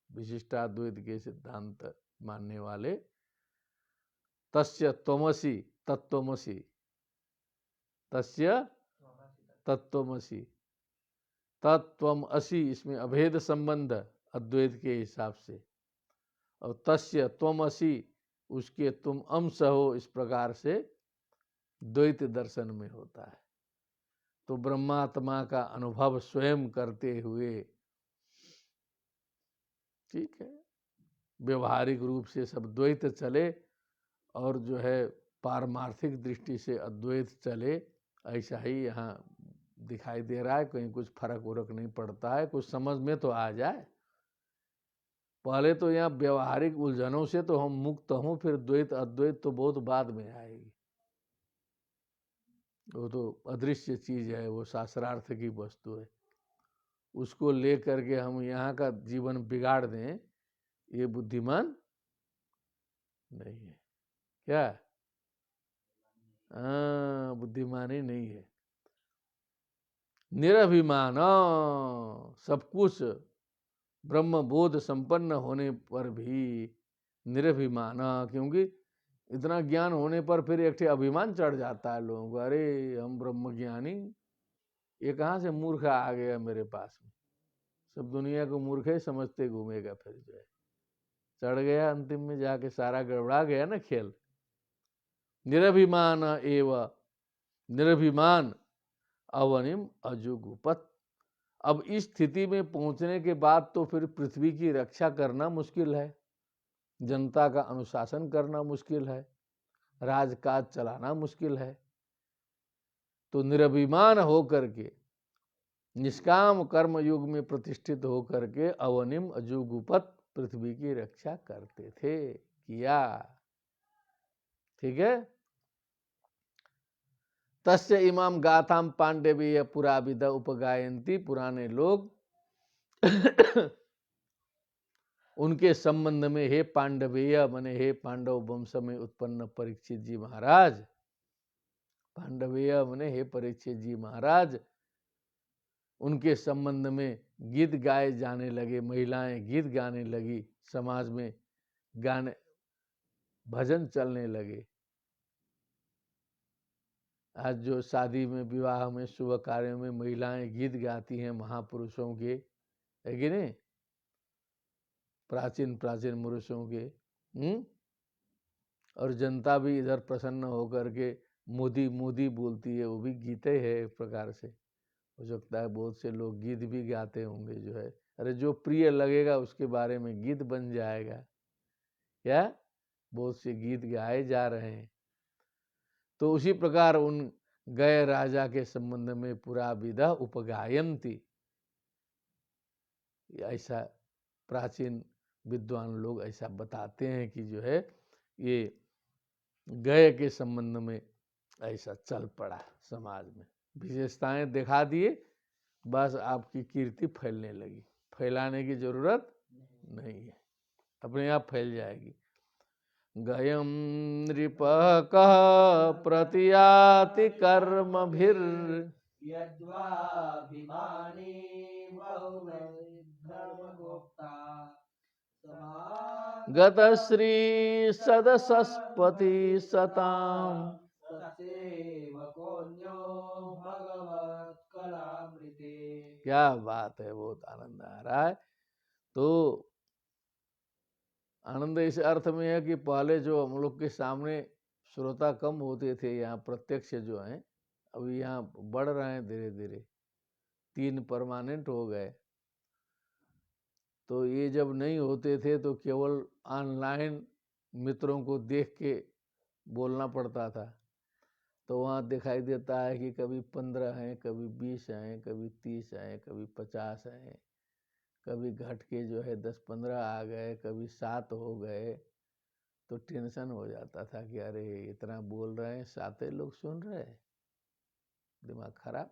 विशिष्टाद्वैत के सिद्धांत मानने वाले, तस्य त्वमसि तत्त्वमसि, तस्य तत्त्वमसि तत्त्वम असि, इसमें अभेद संबंध अद्वैत के हिसाब से, और तस्य त्वमसि उसके तुम अंश हो, इस प्रकार से द्वैत दर्शन में होता है। तो ब्रह्मात्मा का अनुभव स्वयं करते हुए, ठीक है, व्यवहारिक रूप से सब द्वैत चले और जो है पारमार्थिक दृष्टि से अद्वैत चले, ऐसा ही यहाँ दिखाई दे रहा है। कहीं कुछ फर्क उरक नहीं पड़ता है, कुछ समझ में तो आ जाए। पहले तो यहाँ व्यवहारिक उलझनों से तो हम मुक्त हों, फिर द्वैत अद्वैत तो बहुत बाद में आएगी। वो तो अदृश्य चीज है, वो शास्त्रार्थ की वस्तु है, उसको लेकर के हम यहाँ का जीवन बिगाड़ दें, ये बुद्धिमान नहीं है। क्या? हाँ, बुद्धिमानी नहीं है। निरभिमान, सब कुछ ब्रह्म बोध संपन्न होने पर भी निरभिमान, क्योंकि इतना ज्ञान होने पर फिर एक अभिमान चढ़ जाता है लोगों को, अरे हम ब्रह्म ज्ञानी, ये कहाँ से मूर्ख आ गया मेरे पास में, सब दुनिया को मूर्ख ही समझते घूमेगा, फिर जो है चढ़ गया, अंतिम में जाके सारा गड़बड़ा गया ना खेल। निरभिमान एव निरभिमान अवनिम अजुगुपत। अब इस स्थिति में पहुंचने के बाद तो फिर पृथ्वी की रक्षा करना मुश्किल है, जनता का अनुशासन करना मुश्किल है, राजकाज चलाना मुश्किल है। तो निरभिमान होकर के, निष्काम कर्म युग में प्रतिष्ठित होकर के अवनिम अजुगुपत पृथ्वी की रक्षा करते थे, किया। ठीक है। तस्य इमाम गाथाम पांडवीय पुराविद उपगायंती, पुराने लोग उनके संबंध में, हे पांडवीय मने हे पांडव वंश में उत्पन्न परीक्षित जी महाराज, पांडवीय मने हे परीक्षित जी महाराज, उनके संबंध में गीत गाए जाने लगे, महिलाएं गीत गाने लगी, समाज में गाने भजन चलने लगे। आज जो शादी में, विवाह में, शुभ कार्यों में महिलाएं गीत गाती हैं महापुरुषों के, है कि नहीं, प्राचीन प्राचीन पुरुषों के, और जनता भी इधर प्रसन्न होकर के मोदी मोदी बोलती है, वो भी गीते है एक प्रकार से। हो सकता है बहुत से लोग गीत भी गाते होंगे, जो है, अरे जो प्रिय लगेगा उसके बारे में गीत बन जाएगा, क्या बहुत से गीत गाए जा रहे हैं। तो उसी प्रकार उन गए राजा के संबंध में पुरा विदा उपगायंती, ऐसा प्राचीन विद्वान लोग ऐसा बताते हैं कि जो है ये गए के संबंध में ऐसा चल पड़ा, समाज में विशेषताएं दिखा दिए, बस आपकी कीर्ति फैलने लगी। फैलाने की जरूरत नहीं है, अपने आप फैल जाएगी। गयम नृपः कः प्रतियाति कर्मभिर यद्वाभिमानी बहुधर्मगोप्ता गतश्री सदसस्पति सताम। सत्सेवकोऽन्यो भगवत्कलामृते। क्या बात है, बहुत आनंद आ रहा है। तो आनंद इस अर्थ में है कि पहले जो हम लोग के सामने श्रोता कम होते थे, यहाँ प्रत्यक्ष जो हैं अभी यहाँ बढ़ रहे हैं धीरे धीरे, 3 परमानेंट हो गए। तो ये जब नहीं होते थे तो केवल ऑनलाइन मित्रों को देख के बोलना पड़ता था, तो वहाँ दिखाई देता है कि कभी 15 हैं, कभी 20 हैं, कभी 30 हैं, कभी 50 हैं, कभी घट के जो है 10-15 आ गए, कभी 7 हो गए। तो टेंशन हो जाता था कि अरे इतना बोल रहे हैं, 7 लोग सुन रहे हैं। दिमाग खराब।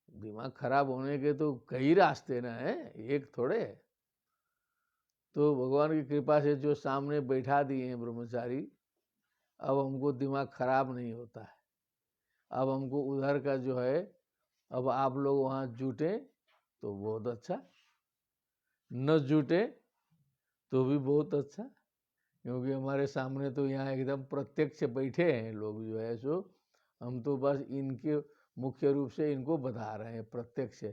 दिमाग खराब होने के तो कई रास्ते ना है, एक थोड़े। तो भगवान की कृपा से जो सामने बैठा दिए हैं ब्रह्मचारी, अब हमको दिमाग खराब नहीं होता है। अब हमको उधर का जो है, अब आप लोग वहाँ जुटे तो बहुत अच्छा, न जुटे तो भी बहुत अच्छा, क्योंकि हमारे सामने तो यहाँ एकदम प्रत्यक्ष बैठे हैं लोग जो है सो। हम तो बस इनके मुख्य रूप से इनको बता रहे हैं, प्रत्यक्ष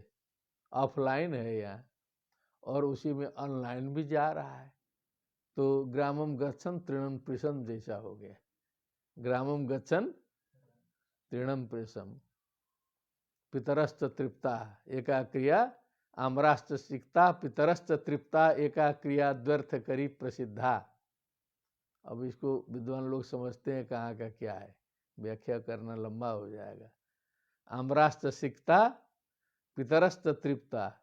ऑफलाइन है यहाँ, और उसी में ऑनलाइन भी जा रहा है। तो ग्रामम गच्छन तृणम प्रिसम जैसा हो गया। ग्रामम गच्छन तृणम प्रिसम, पितरश्च तृप्ता एका क्रिया आम्राश्च सिक्ता, पितरश्च तृप्ता एका क्रिया द्व्यर्थ करी प्रसिद्धा। अब इसको विद्वान लोग समझते हैं कहाँ का क्या है, व्याख्या करना लंबा हो जाएगा। आम्राश्च सिक्ता, पितरश्च तृप्ता,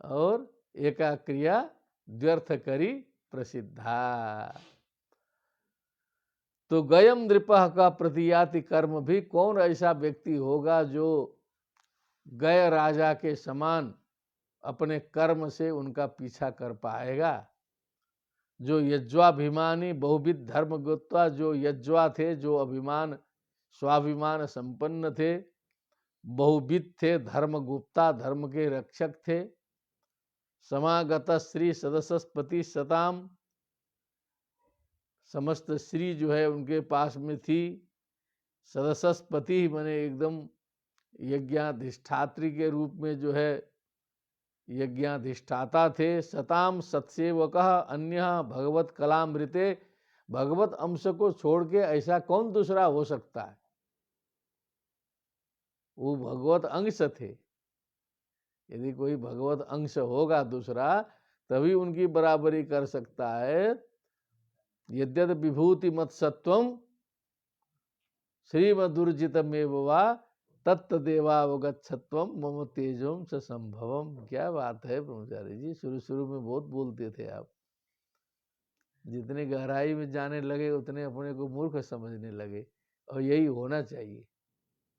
और एका क्रिया द्व्यर्थ करी प्रसिद्धा। तो गयम नृपः का प्रतियाति कर्म भी, कौन ऐसा व्यक्ति होगा जो गय राजा के समान अपने कर्म से उनका पीछा कर पाएगा। जो यज्वाभिमानी बहुविध धर्म गुप्ता, जो यज्वा थे, जो अभिमान स्वाभिमान संपन्न थे, बहुविध थे, धर्म गुप्ता धर्म के रक्षक थे, समागत श्री सदसस्पति सताम, समस्त श्री जो है उनके पास में थी। सदसस्पति माने एकदम यज्ञाधिष्ठात्री के रूप में जो है यज्ञाधिष्ठाता थे। सताम सत्सेवक अन्य भगवत कलामृते, भगवत अंश को छोड़ के ऐसा कौन दूसरा हो सकता है। वो भगवत अंश थे। यदि कोई भगवत अंश होगा दूसरा, तभी उनकी बराबरी कर सकता है। यद्यद विभूति मत सत्वम श्रीमदुर्जितमेव वा तत्तदेवावगच्छत्वम मम तेजोम स संभवम। क्या बात है ब्रह्मचारी जी, शुरू शुरू में बहुत बोलते थे आप। जितने गहराई में जाने लगे उतने अपने को मूर्ख समझने लगे, और यही होना चाहिए।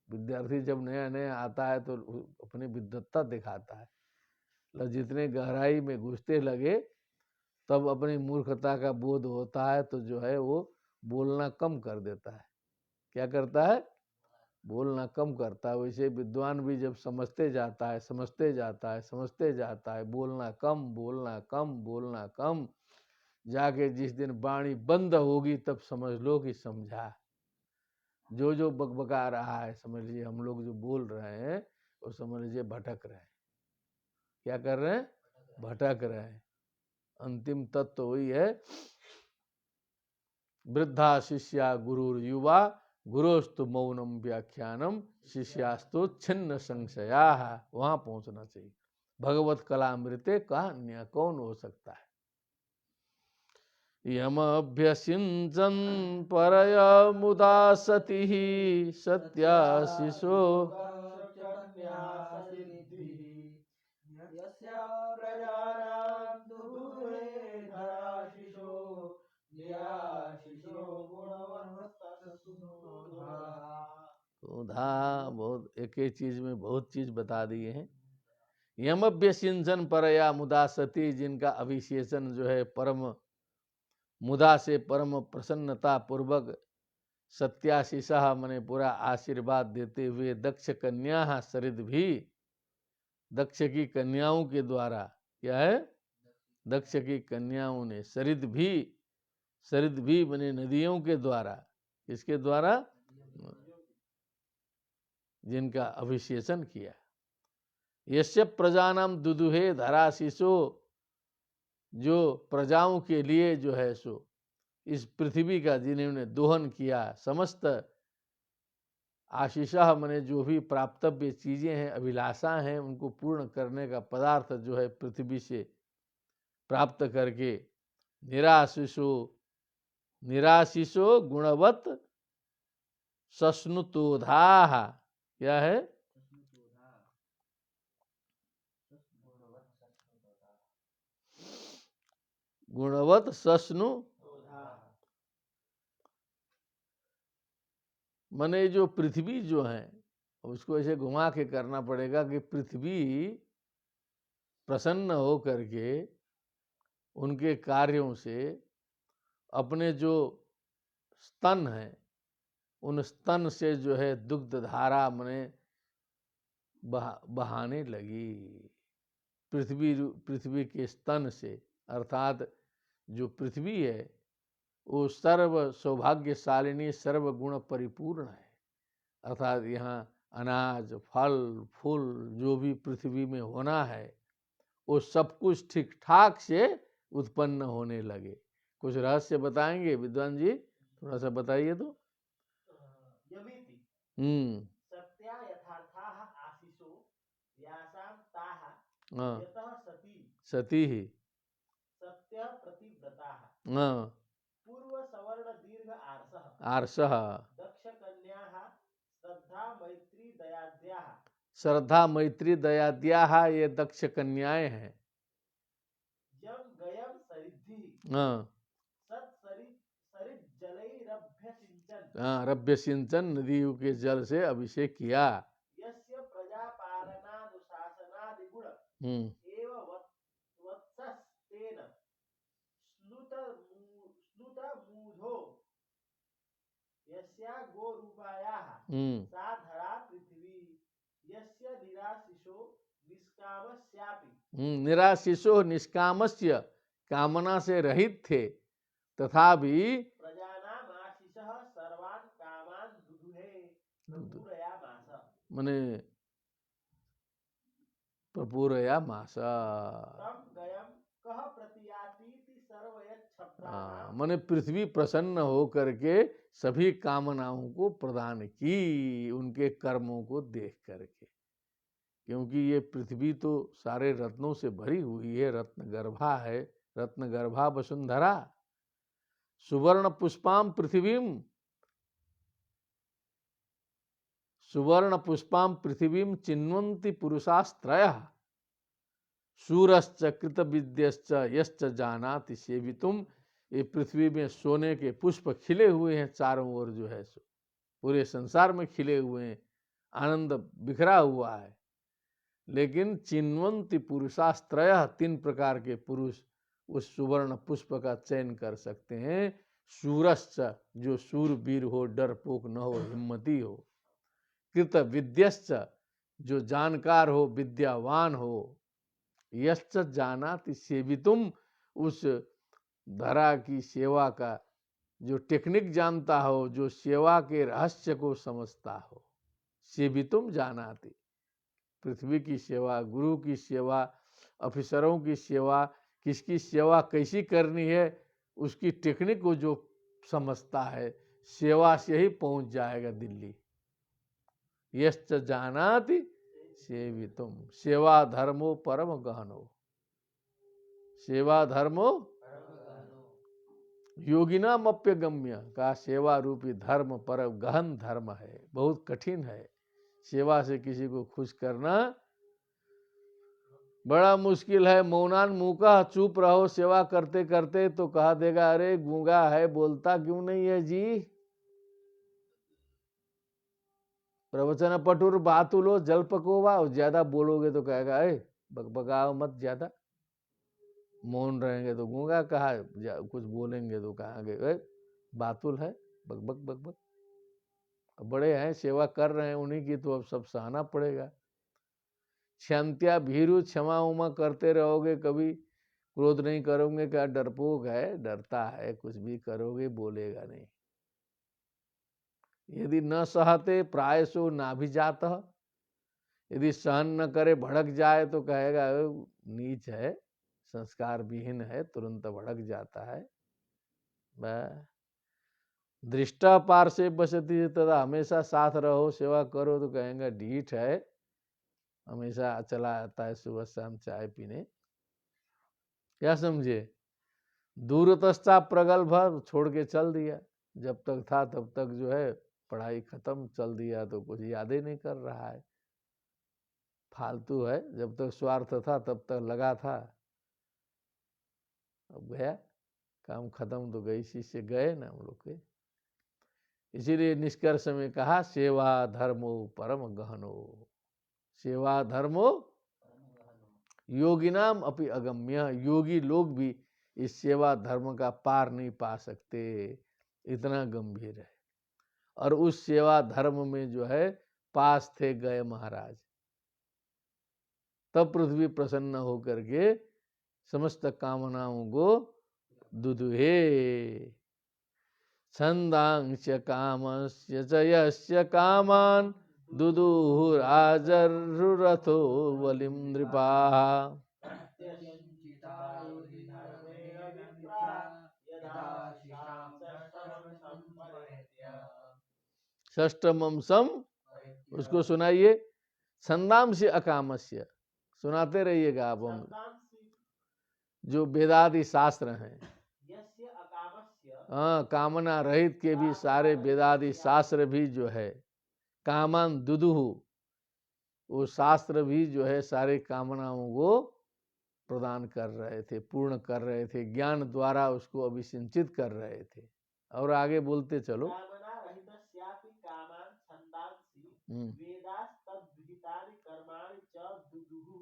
विद्यार्थी जब नया नया आता है तो अपनी विद्वत्ता दिखाता है, मतलब जितने गहराई में घुसते लगे तब अपनी मूर्खता का बोध होता है, तो जो है वो बोलना कम कर देता है। क्या करता है? बोलना कम करता है। वैसे विद्वान भी जब समझते जाता है, समझते जाता है, समझते जाता है, बोलना कम, बोलना कम, बोलना कम, जाके जिस दिन वाणी बंद होगी तब समझ लो कि समझा। जो बकबका रहा है, समझ लीजिए हम लोग जो बोल रहे हैं वो समझ लीजिए भटक रहे हैं। क्या कर रहे हैं? भटक रहे हैं। अंतिम तत्व वही है, वृद्धा शिष्या गुरुर युवा, गुरुस्तु मौनम व्याख्यानम, शिष्यास्तु छिन्न संशया। वहां पहुंचना चाहिए। भगवत कलामृते का अन्य कौन हो सकता है। यमभ्यसिञ्चन् परया मुदा सतिः सत्याशिषो कन्या सिद्धिः यस्य प्रजानां दुहे धराशिषो न्याशिषो गुणवत्तसुधा। सुधा बहुत एक एक चीज में बहुत चीज बता दिए हैं। यमभ्यसिंचन परया मुदा सती, जिनका अभिषेचन जो है परम मुदा से परम प्रसन्नता पूर्वक सत्याशीषा मने पूरा आशीर्वाद देते हुए दक्ष कन्या सरिद भी, दक्ष की कन्याओं के द्वारा, क्या है, दक्ष की कन्याओं ने सरिद भी बने नदियों के द्वारा, किसके द्वारा, जिनका अभिषेचन किया। यस्य प्रजानाम दुदुहे धराशिषो, जो प्रजाओं के लिए जो है सो इस पृथ्वी का जिन्होंने दोहन किया, समस्त आशीषा मने जो भी प्राप्तव्य चीजें हैं, अभिलाषा हैं, उनको पूर्ण करने का पदार्थ जो है पृथ्वी से प्राप्त करके निराशिषो गुणवत सस्नुतोधा, क्या है, गुणवत सस्नु मने जो पृथ्वी जो है, उसको ऐसे घुमा के करना पड़ेगा कि पृथ्वी प्रसन्न हो करके उनके कार्यों से अपने जो स्तन है, उन स्तन से जो है दुग्ध धारा मने बहाने लगी। पृथ्वी के स्तन से, अर्थात जो पृथ्वी है वो सर्व सौभाग्यशालिनी, सर्व गुण परिपूर्ण है। अर्थात यहाँ अनाज, फल, फूल जो भी पृथ्वी में होना है वो सब कुछ ठीक ठाक से उत्पन्न होने लगे। कुछ रहस्य बताएंगे विद्वान जी, थोड़ा सा बताइए तो। सत्या यथार्थाः आशीषो यासां ताः हाँ, यतः सती ही सत्य प्रतिव्रताः हाँ, पूर्व सवर्ण दीर्घ आर्षः दक्ष कन्याः श्रद्धा मैत्री दयाद्याः। श्रद्धा मैत्री दयाद्याः, ये दक्ष कन्याएं हैं। यम गयम सरिद्धि हाँ, सरिद जलैरभ्य सिंचन हाँ, रभ्य सिंचन, नदियों के जल से अभिषेक किया। यस्य प्रजा पालनानुशासनादि गुण एव वत्सस्तेन स्नुत मूढो यस्या गोरूपायाः सा धरा पृथ्वी यस्य निराशिषो निष्कामस्यापि। निराशिषो निष्कामस्य, कामना से रहित थे, तथापि प्रजानाम आशीषः सर्वान् कामान् दुदुहे प्रपूरयामास। मने प्रपूरयामास, तम गयम कह प्रतियातीति सर्वयच्छब्दानां। मने पृथ्वी प्रसन्न हो करके सभी कामनाओं को प्रदान की, उनके कर्मों को देख करके। क्योंकि ये पृथ्वी तो सारे रत्नों से भरी हुई है, रत्न गर्भा है, रत्न गर्भा वसुंधरा। सुवर्ण पुष्पाम पृथ्वीम, सुवर्ण पुष्पाम पृथ्वीम चिन्वन्ति पुरुषास्त्रयः शूरश्च कृतविद्यश्च यश्च जानाति सेवितुम। ये पृथ्वी में सोने के पुष्प खिले हुए हैं चारों ओर, जो है सो पूरे संसार में खिले हुए हैं, आनंद बिखरा हुआ है। लेकिन चिन्वन्ति पुरुषास्त्रयः, 3 प्रकार के पुरुष उस सुवर्ण पुष्प का चयन कर सकते हैं। शूरश्च, जो शूरवीर हो, डरपोक न हो, हिम्मती हो। कृत विद्यश्च, जो जानकार हो, विद्यावान हो। यश्च जानाति सेवितुम, उस धरा की सेवा का जो टेक्निक जानता हो, जो सेवा के रहस्य को समझता हो। सेवितुम जानाति, पृथ्वी की सेवा, गुरु की सेवा, अफिसरों की सेवा, किसकी सेवा कैसी करनी है, उसकी टेक्निक को जो समझता है, सेवा से ही पहुंच जाएगा दिल्ली। यश्च जानाति सेवितुम, सेवा धर्मो परम गहनो, सेवा धर्मो योगिनाम अप्यगम्य का सेवा रूपी धर्म पर गहन धर्म है, बहुत कठिन है। सेवा से किसी को खुश करना बड़ा मुश्किल है। मौनान मूका, चुप रहो सेवा करते करते, तो कहा देगा अरे गूंगा है, बोलता क्यों नहीं है जी। प्रवचन पटुर बातुलो जल पकोवा, ज्यादा बोलोगे तो कहेगा ए बकबकाओ मत ज्यादा। मौन रहेंगे तो गूंगा कहा, कुछ बोलेंगे तो कहांगे बातुल है, बकबक बकबक। बड़े हैं, सेवा कर रहे हैं उन्हीं की, तो अब सब सहना पड़ेगा। क्षंत्या भीरु, क्षमा उमा करते रहोगे, कभी क्रोध नहीं करोगे, क्या डरपोक है, डरता है, कुछ भी करोगे बोलेगा नहीं। यदि न सहते प्रायसो नाभिजात, यदि सहन न करे भड़क जाए तो कहेगा नीच है, संस्कार विहीन है, तुरंत भड़क जाता है। दृष्टा पार से बसती तथा हमेशा साथ रहो सेवा करो तो कहेंगे ढीठ है, हमेशा चला आता है सुबह शाम चाय पीने। क्या समझे? दूरतस्था प्रगल्भ, छोड़ के चल दिया, जब तक था तब तक जो है पढ़ाई खत्म, चल दिया तो कुछ याद ही नहीं कर रहा है, फालतू है। जब तक स्वार्थ था तब तक लगा था, अब गया, काम खत्म तो गई, शिष्य गए ना हम लोग के। इसीलिए निष्कर्ष में कहा सेवा धर्मो परम गहनो, सेवा धर्मो योगिनाम अपि अगम्य, योगी लोग भी इस सेवा धर्म का पार नहीं पा सकते, इतना गंभीर है। और उस सेवा धर्म में जो है पास थे गए महाराज, तब पृथ्वी प्रसन्न होकर के समस्त कामनाओं को दुदुहे। छंदांश कामस्य च यस्य कामान दुदुहुराजरुरथो बलिं नृपाः। षष्ठमं सम, उसको सुनाइए। छंदांश अकामस्य, सुनाते रहिएगा आप, हम जो वेदादि शास्त्र हैं, हाँ, कामना रहित के भी सारे वेदादि शास्त्र भी जो है कामान दुदुहु, वो शास्त्र भी जो है सारे कामनाओं को प्रदान कर रहे थे, पूर्ण कर रहे थे, ज्ञान द्वारा उसको अभिसिंचित कर रहे थे। और आगे बोलते चलो।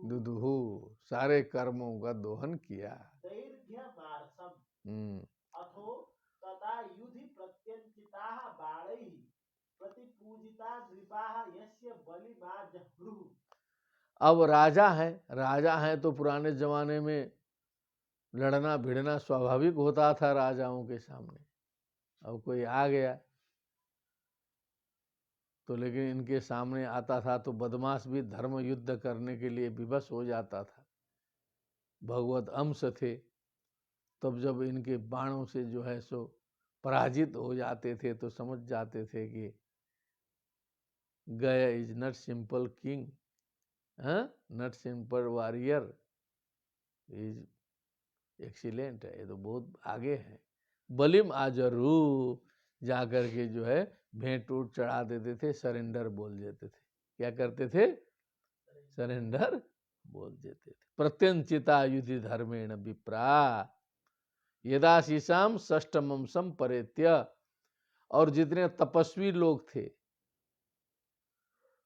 दुदुहु, सारे कर्मों का दोहन किया। अथो तथा युधि प्रत्यंचिताः बाणैः प्रतिपूजिता नृपाः यस्य बलिमा जह्रुः। अब राजा है तो पुराने जमाने में लड़ना भिड़ना स्वाभाविक होता था राजाओं के सामने। अब कोई आ गया तो, लेकिन इनके सामने आता था तो बदमाश भी धर्म युद्ध करने के लिए विवश हो जाता था। भगवत अंश थे, तब जब इनके बाणों से जो है सो पराजित हो जाते थे तो समझ जाते थे कि गया is not simple king, not simple warrior, is excellent है, ये तो बहुत आगे है। बलिम आजरू, जाकर के जो है भेंट उठ चढ़ा देते थे, सरेंडर बोल देते थे। क्या करते थे? सरेंडर बोल देते थे। प्रत्यंचिता युधि धर्मेण विप्रा यदा शीशाम षष्ठमं संपरेत्य, और जितने तपस्वी लोग थे,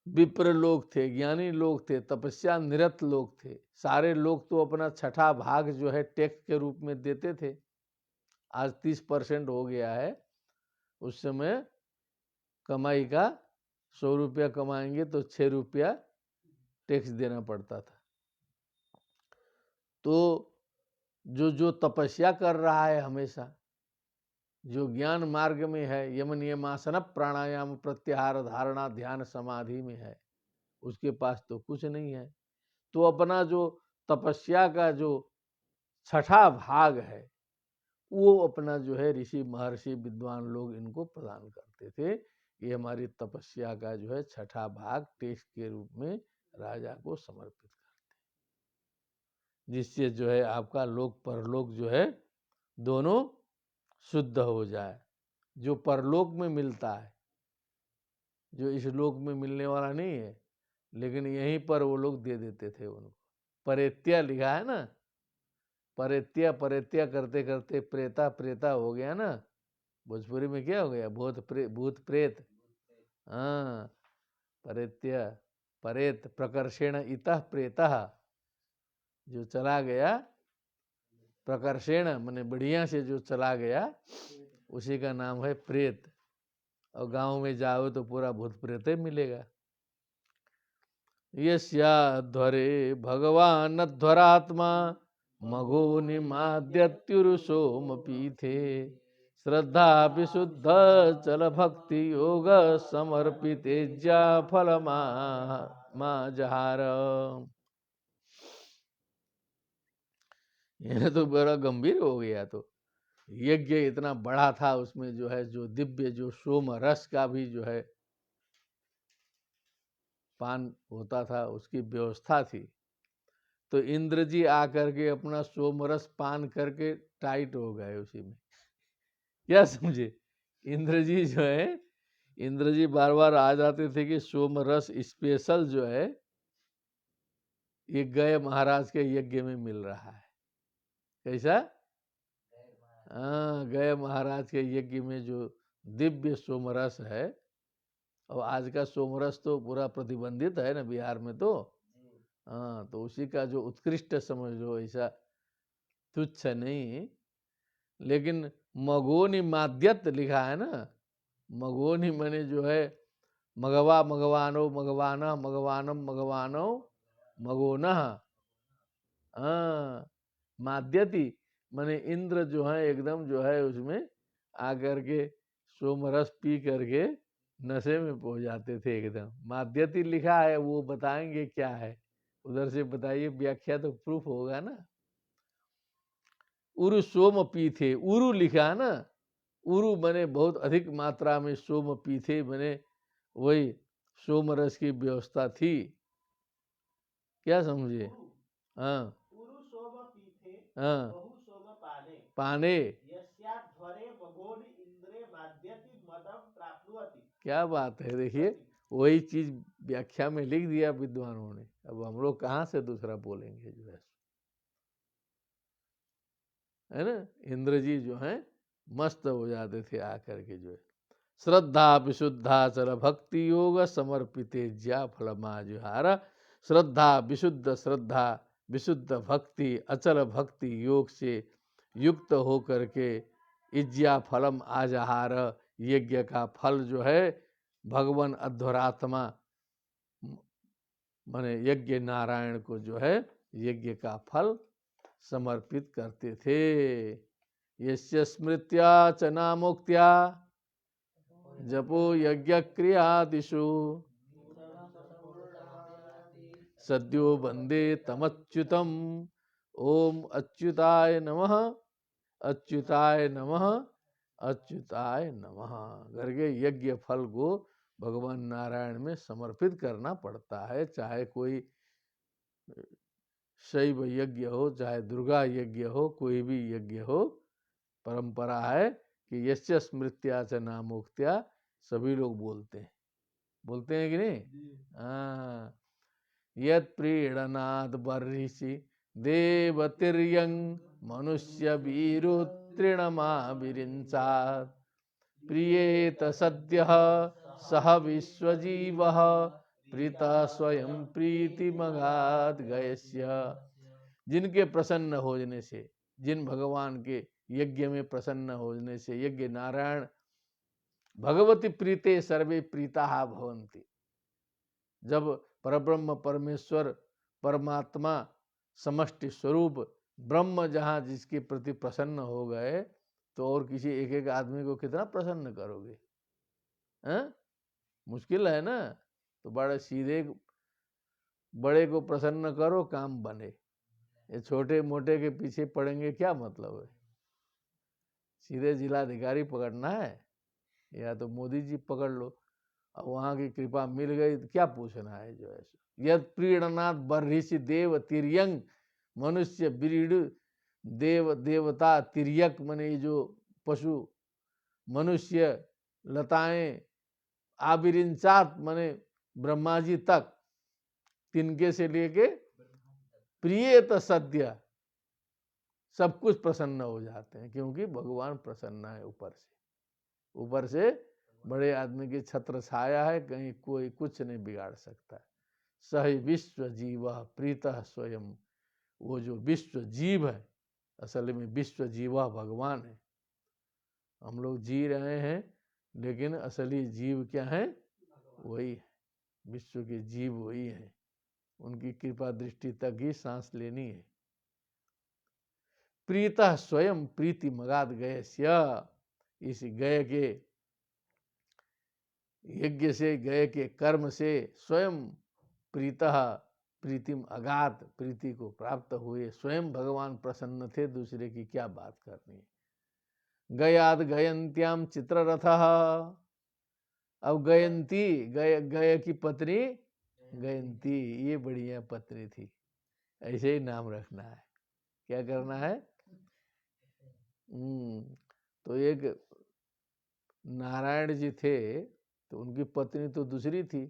विप्र लोग थे, ज्ञानी लोग थे, तपस्या निरत लोग थे, सारे लोग तो अपना छठा भाग जो है टैक्स के रूप में देते थे। आज 30% हो गया है, उस समय कमाई का 100 रुपया कमाएंगे तो 6 रुपया टैक्स देना पड़ता था। तो जो तपस्या कर रहा है हमेशा, जो ज्ञान मार्ग में है, यम नियमासन प्राणायाम प्रत्याहार धारणा ध्यान समाधि में है, उसके पास तो कुछ नहीं है। तो अपना जो तपस्या का जो छठा भाग है वो अपना जो है ऋषि महर्षि विद्वान लोग इनको प्रदान करते थे। ये हमारी तपस्या का जो है छठा भाग टैक्स के रूप में राजा को समर्पित करते, जिससे जो है आपका लोक परलोक जो है दोनों शुद्ध हो जाए, जो परलोक में मिलता है, जो इस लोक में मिलने वाला नहीं है, लेकिन यहीं पर वो लोग दे देते थे उनको। परेत्या लिखा है ना, परेत्या परेत्या करते करते प्रेता प्रेता हो गया ना, भोजपुरी में क्या हो गया, भूत प्रेत। हाँ, परेत्या परेत प्रकर्षेण इतः प्रेतः, जो चला गया प्रकर्षेण माने बढ़िया से जो चला गया, उसी का नाम है प्रेत। और गांव में जाओ तो पूरा भूत प्रेत मिलेगा। यस्याध्वरे भगवान अध्वरात्मा मघो निमाद्यत्युरुसोम पीथे श्रद्धा विशुद्ध चल भक्ति योग समर्पितेज्या फल मा जहार। यह तो बड़ा गंभीर हो गया। तो यज्ञ इतना बड़ा था, उसमें जो है जो दिव्य जो सोम रस का भी जो है पान होता था, उसकी व्यवस्था थी। तो इंद्र जी आकर के अपना सोमरस पान करके टाइट हो गए उसी में। क्या समझे, इंद्र जी जो है, इंद्र जी बार बार आ जाते थे कि सोमरस स्पेशल जो है ये गए महाराज के यज्ञ में मिल रहा है। कैसा? हाँ, गए महाराज के यज्ञ में जो दिव्य सोमरस है। और आज का सोमरस तो पूरा प्रतिबंधित है ना बिहार में। तो हाँ, तो उसी का जो उत्कृष्ट समझ लो, ऐसा तुच्छ नहीं। लेकिन मगोनी माद्यत लिखा है ना, मगोनी मने जो है मगवा मगवानो मगवाना मगवानम मगवानो मगोना। हाँ, माद्यति मने इंद्र जो है एकदम जो है उसमें आकर के सोमरस पी करके नशे में पहुंच जाते थे एकदम। माद्यति लिखा है, वो बताएंगे क्या है, उधर से बताइए, व्याख्या तो प्रूफ होगा ना। उरु सोम पीथे, उरु लिखा है ना, उरु बने बहुत अधिक मात्रा में, सोम पीथे बने वही सोमरस की व्यवस्था थी। क्या समझे? हाँ उरु सोम पीथे हाँ, बहु सोम पाने पाने। यस्याध्वरे मघोनि इंद्रे माद्यति मदम प्राप्नुवति। क्या बात है, देखिए वही चीज व्याख्या में लिख दिया विद्वानों ने। अब हम लोग कहाँ से दूसरा बोलेंगे जो है ना। इंद्र जी जो हैं मस्त हो जाते थे आकर के जो है। श्रद्धा विशुद्धा चल भक्ति योग समर्पिते ज्या फलमाजुहार। श्रद्धा विशुद्ध, श्रद्धा विशुद्ध भक्ति, अचल भक्ति योग से युक्त हो करके इज्या फलम आजहार, यज्ञ का फल जो है भगवान अध्वरात्मा माने यज्ञ नारायण को जो है यज्ञ का फल समर्पित करते थे। यस्य स्मृत्या च नामोक्त्या जपो यज्ञ क्रियादिषु सद्यो वंदे तमच्युतम। ओम अच्युताय नमः, अच्युताय नमः, अच्युताय नमः करके यज्ञ फल को भगवान नारायण में समर्पित करना पड़ता है। चाहे कोई शैव यज्ञ हो, चाहे दुर्गा यज्ञ हो, कोई भी यज्ञ हो, परंपरा है कि यस्य स्मृत्या च नामोक्त्या सभी लोग बोलते हैं कि नहीं? हाँ, यत् प्रीणनाद बर्हिषि देवतिर्यंग मनुष्य वीरो तृणमा विरिंचात् प्रियेत सद्यः सह विश्वजीवः प्रीता स्वयं प्रीति मगात गयस्य। जिनके प्रसन्न होने से, जिन भगवान के यज्ञ में प्रसन्न होने से, यज्ञ नारायण भगवती प्रीते सर्वे प्रीता भवन्ति। जब परब्रह्म परमेश्वर परमात्मा समष्टि स्वरूप ब्रह्म जहाँ जिसके प्रति प्रसन्न हो गए, तो और किसी एक एक आदमी को कितना प्रसन्न करोगे? हैं? मुश्किल है ना। तो बड़े सीधे बड़े को प्रसन्न करो, काम बने। ये छोटे मोटे के पीछे पड़ेंगे क्या मतलब है? सीधे जिलाधिकारी पकड़ना है या तो मोदी जी पकड़ लो, अब वहां की कृपा मिल गई तो क्या पूछना है जो है। यद प्रीणनाथ बर्हिषि देव तिर्यंग मनुष्य ब्रीड देव देवता तिर्यक मने जो पशु, मनुष्य, लताएं, आबिरिंचात माने ब्रह्मा जी तक, तिनके से लेके प्रियत सद्य, सब कुछ प्रसन्न हो जाते हैं, क्योंकि भगवान प्रसन्न है। ऊपर से बड़े आदमी की छत्र छाया है, कहीं कोई कुछ नहीं बिगाड़ सकता। सही विश्व जीव प्रीतः स्वयं, वो जो विश्व जीव है, असल में विश्व जीवा भगवान है। हम लोग जी रहे हैं, लेकिन असली जीव क्या है? वही है, विश्व के जीव वही है। उनकी कृपा दृष्टि तक ही सांस लेनी है। प्रीतः स्वयं प्रीति मगाद गयस्य, इस गय के यज्ञ से, गय के कर्म से स्वयं प्रीतः प्रीतिम अगात, प्रीति को प्राप्त हुए। स्वयं भगवान प्रसन्न थे, दूसरे की क्या बात करनी है। गयाद गयंत्याम चित्ररथः, अब गयंती, गय की पत्नी गयंती, ये बढ़िया पत्नी थी, ऐसे ही नाम रखना है। क्या करना है? तो एक नारायण जी थे, तो उनकी पत्नी तो दूसरी थी,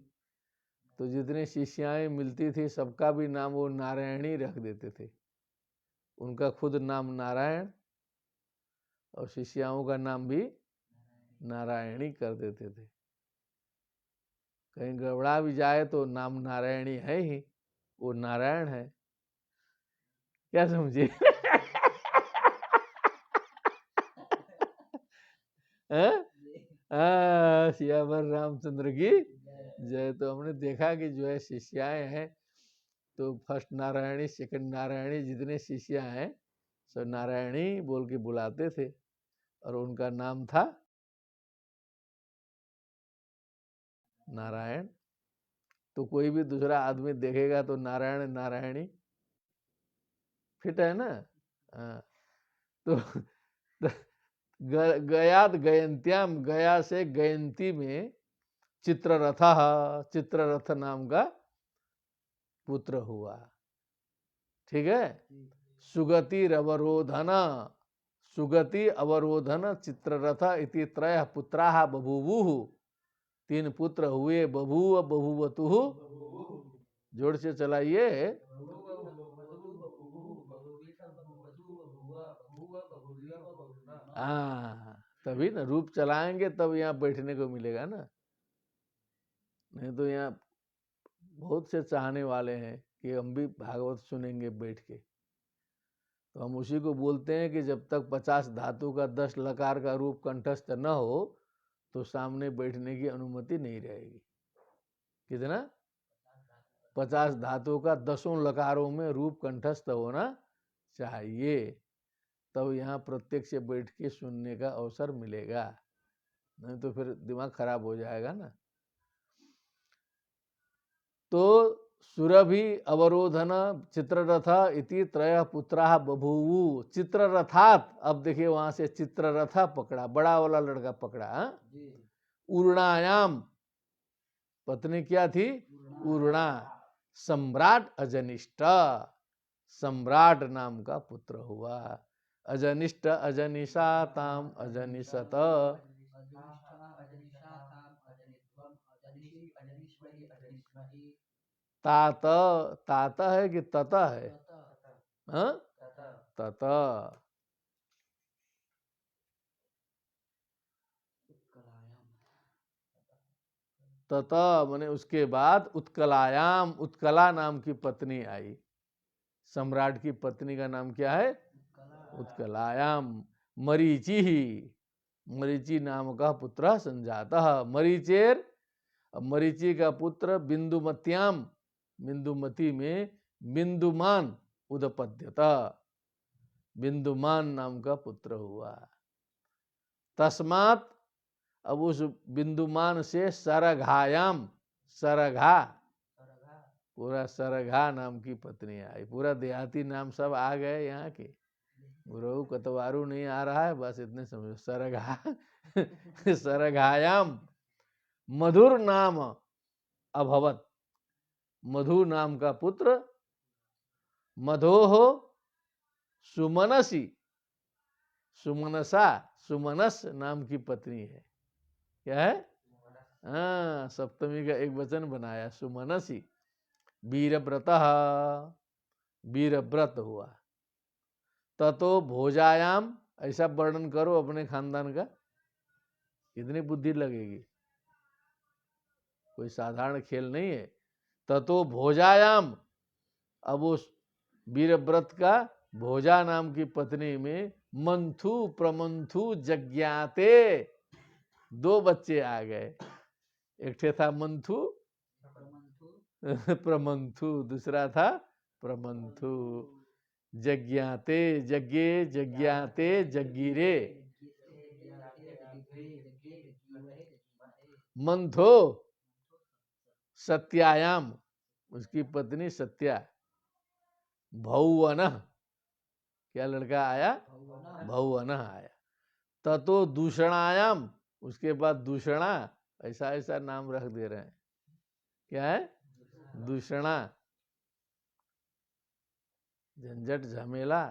तो जितने शिष्याएं मिलती थी सबका भी नाम वो नारायणी रख देते थे। उनका खुद नाम नारायण और शिष्याओं का नाम भी नारायणी कर देते थे। कहीं गड़बड़ा भी जाए तो नाम नारायणी है ही, वो नारायण है। क्या समझे? सियावर रामचंद्र की जय। तो हमने देखा कि जो है शिष्याएं हैं, तो फर्स्ट नारायणी, सेकंड नारायणी, जितने शिष्या हैं सब नारायणी बोल के बुलाते थे, और उनका नाम था नारायण। तो कोई भी दूसरा आदमी देखेगा तो नारायण नारायणी फिट है ना। तो गयाद गयंत्याम, गया से गयंती में चित्ररथ, चित्ररथ नाम का पुत्र हुआ। ठीक है। सुगति अवरोधन, सुगति अवरोधन चित्ररथ इति त्रयः पुत्राः बभूवुः, 3 पुत्र हुए। बभूव बभूवतुः, जोर से चलाइए। तभी ना रूप चलाएंगे, तब यहाँ बैठने को मिलेगा ना। नहीं तो यहाँ बहुत से चाहने वाले हैं कि हम भी भागवत सुनेंगे बैठ के, तो हम उसी को बोलते हैं कि जब तक 50 धातु का 10 लकार का रूप कंठस्थ न हो, तो सामने बैठने की अनुमति नहीं रहेगी। कितना? 50 धातु का 10 लकारों में रूप कंठस्थ होना चाहिए, तब यहाँ प्रत्यक्ष बैठ के सुनने का अवसर मिलेगा, नहीं तो फिर दिमाग खराब हो जाएगा ना। तो सुरभि अवरोधन चित्ररथ इति त्रयः पुत्राः बभूवु। चित्ररथात, अब देखिए वहां से चित्ररथ पकड़ा, बड़ा वाला लड़का पकड़ा। उर्णायाम, पत्नी क्या थी? उर्णा। सम्राट अजनिष्ट, सम्राट नाम का पुत्र हुआ। अजनिष्ट अजनिषा ताम अजनिषत, तात, तात है कि तता है? हाँ, तता। तता माने उसके बाद उत्कलायाम, उत्कला नाम की पत्नी आई। सम्राट की पत्नी का नाम क्या है? उत्कलायाम। मरीचि ही, मरीचि नाम का पुत्र संजातः। मरीचेर, मरीचि का पुत्र बिंदुमत्याम, बिंदुमती में बिंदुमान उदपद्यता, बिंदुमान नाम का पुत्र हुआ। तस्मात, अब उस बिंदुमान से सरघायाम, सरघा, पूरा सरघा नाम की पत्नी आई। पूरा देहाती नाम सब आ गए यहाँ के, गुरु कतवारू नहीं आ रहा है, बस इतने समझो। सरघा सरघायाम मधुर नाम अभवत, मधु नाम का पुत्र। मधोह सुमनसी, सुमनसा, सुमनस नाम की पत्नी है। क्या है? हाँ, सप्तमी का एक वचन बनाया, सुमनसी। वीरव्रतः, वीरव्रत हुआ। ततो भोजायाम, ऐसा वर्णन करो अपने खानदान का, कितनी बुद्धि लगेगी, कोई साधारण खेल नहीं है। ततो भोजायाम, अब उस वीरव्रत का भोजा नाम की पत्नी में मंथु प्रमंथु जज्ञाते, दो बच्चे आ गए। एक ठे था मंथु प्रमंथु, दूसरा था प्रमंथु। जज्ञाते, जज्ञे, जज्ञाते, जज्ञिरे। मंथो सत्यायाम, उसकी पत्नी सत्या। भौवन, क्या लड़का आया? भौवन आया। ततो दूषणायाम, उसके बाद दूषणा, ऐसा ऐसा नाम रख दे रहे हैं। क्या है? दूषणा, झंझट झमेला।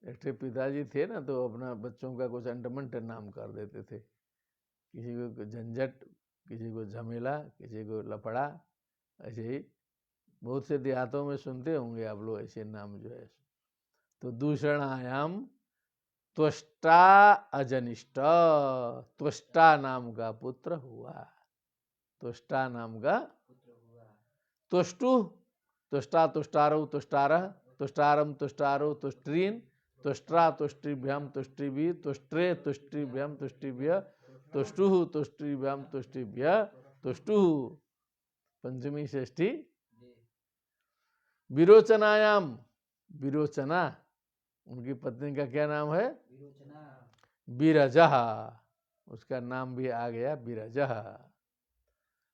एक पिताजी थे ना, तो अपना बच्चों का कुछ अंटमंट नाम कर देते थे, किसी को झंझट, किसी को झमेला, किसी को लफड़ा। ऐसे ही बहुत से देहातों में सुनते होंगे आप लोग ऐसे नाम जो है। तो दूषणायाम त्वष्टा अजनिष्ट, त्वष्टा नाम का पुत्र हुआ। त्वष्टा नाम का त्वष्टु, त्वष्टा तुष्टारो तुष्टारः, तुष्टारम तुष्टारो तुष्ट्रीन, तुष्ट्रा तुष्टिभ्याम तुष्टिभि, तुष्ट्रे तुष्टिभ्याम तुष्टिभ्य, तुष्टुः तुष्टिभ्याम तुष्टिभ्य, तुष्टुः। पंचमी षष्ठी। विरोचनायाम, विरोचना, उनकी पत्नी का क्या नाम है? विरजः, उसका नाम भी आ गया विरजः।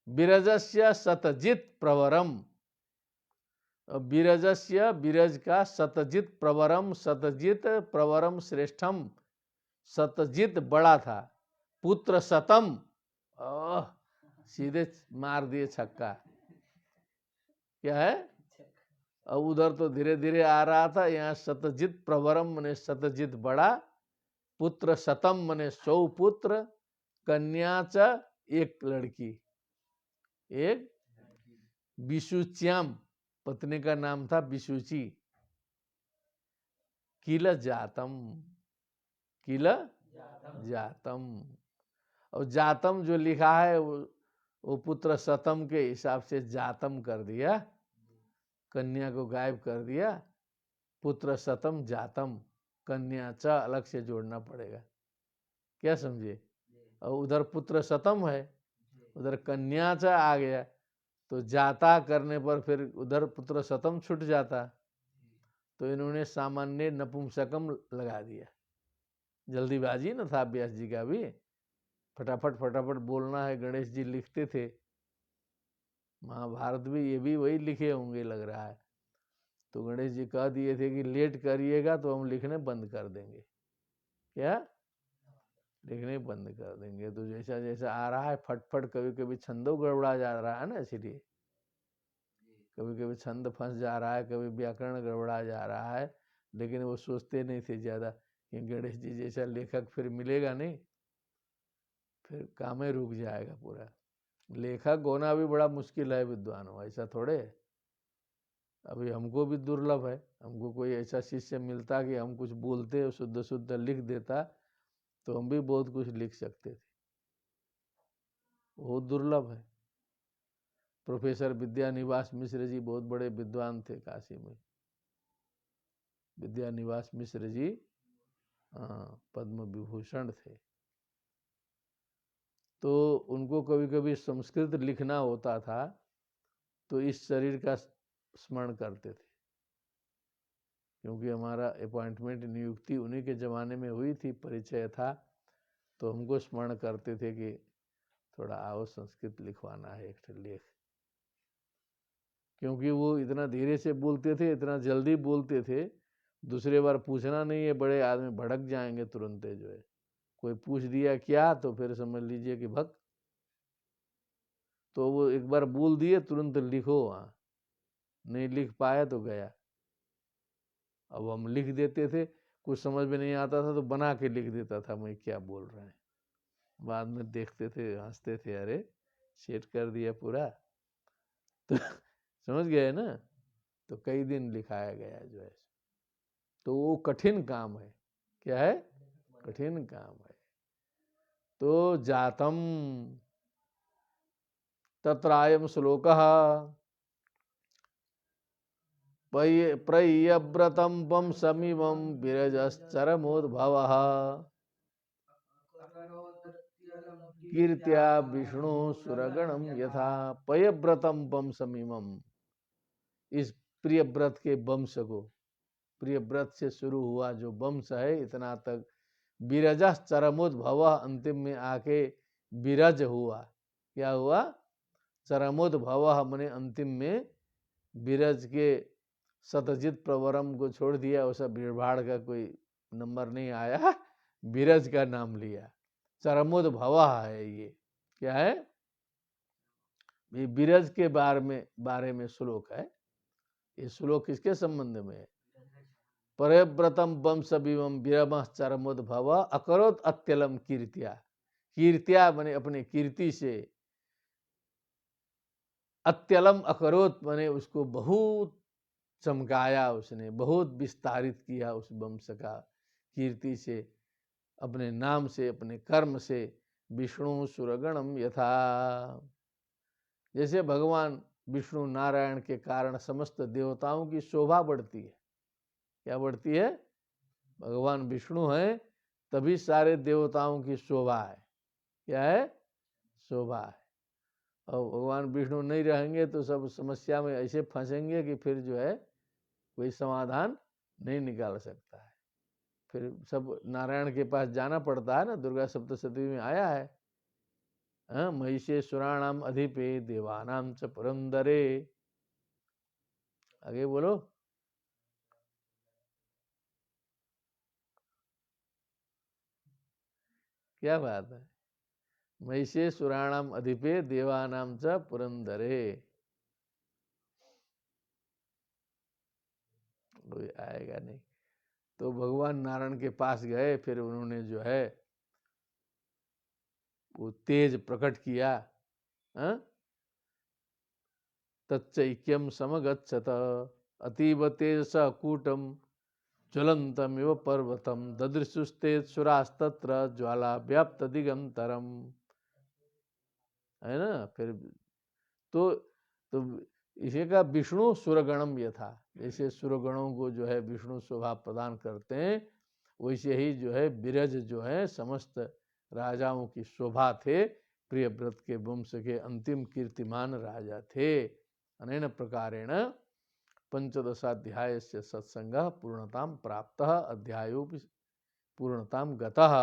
विरजस्य सतजित प्रवरम, विरजस्य, विरज का सतजित प्रवरम, सतजित प्रवरम श्रेष्ठम, सतजित बड़ा था, पुत्र शतम, सीधे मार दिए छक्का। क्या है? अब उधर तो धीरे धीरे आ रहा था, यहाँ सतजित प्रवरम मने सतजित बड़ा, पुत्र शतम मने 100 पुत्र, कन्या च एक लड़की, एक विशुच्याम, पत्नी का नाम था विशुची। किल जातम, किल जातम, और जातम जो लिखा है वो पुत्र शतम के हिसाब से जातम कर दिया, कन्या को गायब कर दिया। पुत्र शतम जातम, कन्या च अलग से जोड़ना पड़ेगा। क्या समझे? और उधर पुत्र शतम है, उधर कन्या च आ गया, तो जाता करने पर फिर उधर पुत्र शतम छूट जाता, तो इन्होंने सामान्य नपुंसकम लगा दिया। जल्दीबाजी न था व्यास जी का भी, फटाफट फटाफट बोलना है। गणेश जी लिखते थे, महाभारत भी ये भी वही लिखे होंगे लग रहा है। तो गणेश जी कह दिए थे कि लेट करिएगा तो हम लिखने बंद कर देंगे। क्या? लिखने बंद कर देंगे। तो जैसा जैसा आ रहा है फटफट, कभी कभी छंदो गड़बड़ा जा रहा है ना, इसलिए कभी कभी छंद फंस जा रहा है, कभी व्याकरण गड़बड़ा जा रहा है। लेकिन वो सोचते नहीं थे ज्यादा कि गणेश जी जैसा लेखक फिर मिलेगा नहीं, फिर काम ही रुक जाएगा पूरा। लेखक होना भी बड़ा मुश्किल है विद्वान हो, ऐसा थोड़े। अभी हमको भी दुर्लभ है, हमको कोई ऐसा शिष्य मिलता कि हम कुछ बोलते शुद्ध शुद्ध लिख देता, तो हम भी बहुत कुछ लिख सकते थे। बहुत दुर्लभ है। प्रोफेसर विद्यानिवास मिश्र जी बहुत बड़े विद्वान थे काशी में। विद्यानिवास मिश्र जी पद्म विभूषण थे। तो उनको कभी कभी संस्कृत लिखना होता था, तो इस शरीर का स्मरण करते थे, क्योंकि हमारा अपॉइंटमेंट, नियुक्ति उन्हीं के ज़माने में हुई थी, परिचय था। तो हमको स्मरण करते थे कि थोड़ा आओ संस्कृत लिखवाना है एक लेख, क्योंकि वो इतना धीरे से बोलते थे, इतना जल्दी बोलते थे, दूसरे बार पूछना नहीं है, बड़े आदमी भड़क जाएंगे तुरंत जो है। कोई पूछ दिया क्या, तो फिर समझ लीजिए कि भक्त। तो वो एक बार बोल दिए तुरंत लिखो, वहाँ नहीं लिख पाया तो गया। अब हम लिख देते थे, कुछ समझ में नहीं आता था तो बना के लिख देता था मैं क्या बोल रहे हैं। बाद में देखते थे, हंसते थे, अरे सेट कर दिया पूरा। तो समझ गए ना। तो कई दिन लिखाया गया जो है। तो वो कठिन काम है। क्या है? कठिन काम है। तो जातम तत्रायम श्लोकः प्रयव्रतम वंशमिमं विरजश्चरमोद्भवः कीर्त्या विष्णु सुरगणम यथा। पयव्रतम वंशमिमं, इस प्रियव्रत के वंश को, प्रियव्रत से शुरू हुआ जो वंश है इतना तक, विरजः चरमोद्भव, अंतिम में आके विरज हुआ। क्या हुआ? चरमोद्भव मने अंतिम में विरज के सतजित प्रवरम को छोड़ दिया, उसे भीड़भाड़ का कोई नंबर नहीं आया, विरज का नाम लिया। चरमोद्भव है ये। क्या है? ये विरज के बारे में श्लोक है। ये श्लोक किसके संबंध में है? परव्रतम वंश विमम विरम चरमोद्भव अकरोत अत्यलम कीर्त्या। कीर्त्या बने अपने कीर्ति से, अत्यलम अकरोत बने उसको बहुत चमकाया उसने, बहुत विस्तारित किया उस वंश का कीर्ति से, अपने नाम से, अपने कर्म से। विष्णु सुरगणम यथा, जैसे भगवान विष्णु नारायण के कारण समस्त देवताओं की शोभा बढ़ती है। क्या बढ़ती है? भगवान विष्णु है तभी सारे देवताओं की शोभा है। क्या है? शोभा है। और भगवान विष्णु नहीं रहेंगे तो सब समस्या में ऐसे फंसेंगे कि फिर जो है कोई समाधान नहीं निकाल सकता है। फिर सब नारायण के पास जाना पड़ता है ना। दुर्गा सप्तशती में आया है, महिषेश्वराणाम अधिपे देवानाम च पुरंदरे। आगे बोलो। क्या बात है? महिषेश्वराणाम अधिपे देवानाम च पुरंदरे। कोई आएगा नहीं। तो भगवान नारायण के पास गए, फिर उन्होंने जो है वो तेज प्रकट किया। तच्चैक्यम समगच्छत अतीव तेजसा कूटम ज्वलंतमिव पर्वतम ददृशुस्ते सुरास्तत्र ज्वाला व्याप्त दिगंतरम। है ना। फिर तो इसे का विष्णु सुरगणम यथा, जैसे सुरगणों को जो है विष्णु शोभा प्रदान करते हैं, वैसे ही जो है विरज जो है समस्त राजाओं की शोभा थे। प्रियव्रत के वंश के अंतिम कीर्तिमान राजा थे। अनेन प्रकारेण पंचदशाध्याय से सत्संग पूर्णतां प्राप्त, अध्यायोपि पूर्णतां गतः।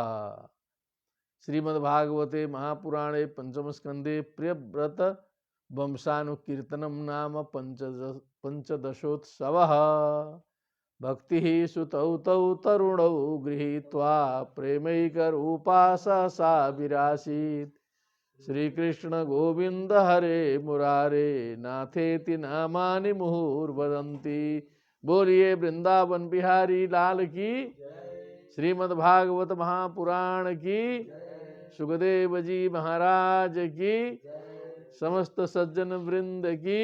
श्रीमद्भागवते महापुराणे पंचम स्कंदे प्रियव्रत वंशानुकीर्तनम नाम पंचदशोत्सवः। भक्ति सुतौ तौ तरुणौ गृहीत्वा प्रेमैकरूपा सा विरासीत्। श्री कृष्ण गोविंद हरे मुरारे नाथेति नामानि मुहुर्वदन्ति। बोलिए वृंदावन बिहारी लाल की। श्रीमद्भागवत महापुराण की। सुखदेव जी महाराज की। समस्त सज्जन वृंद की।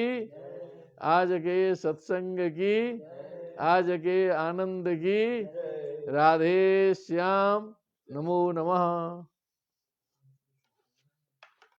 आज के सत्संग की, आज के आनंद की। राधे श्याम। नमो नमः।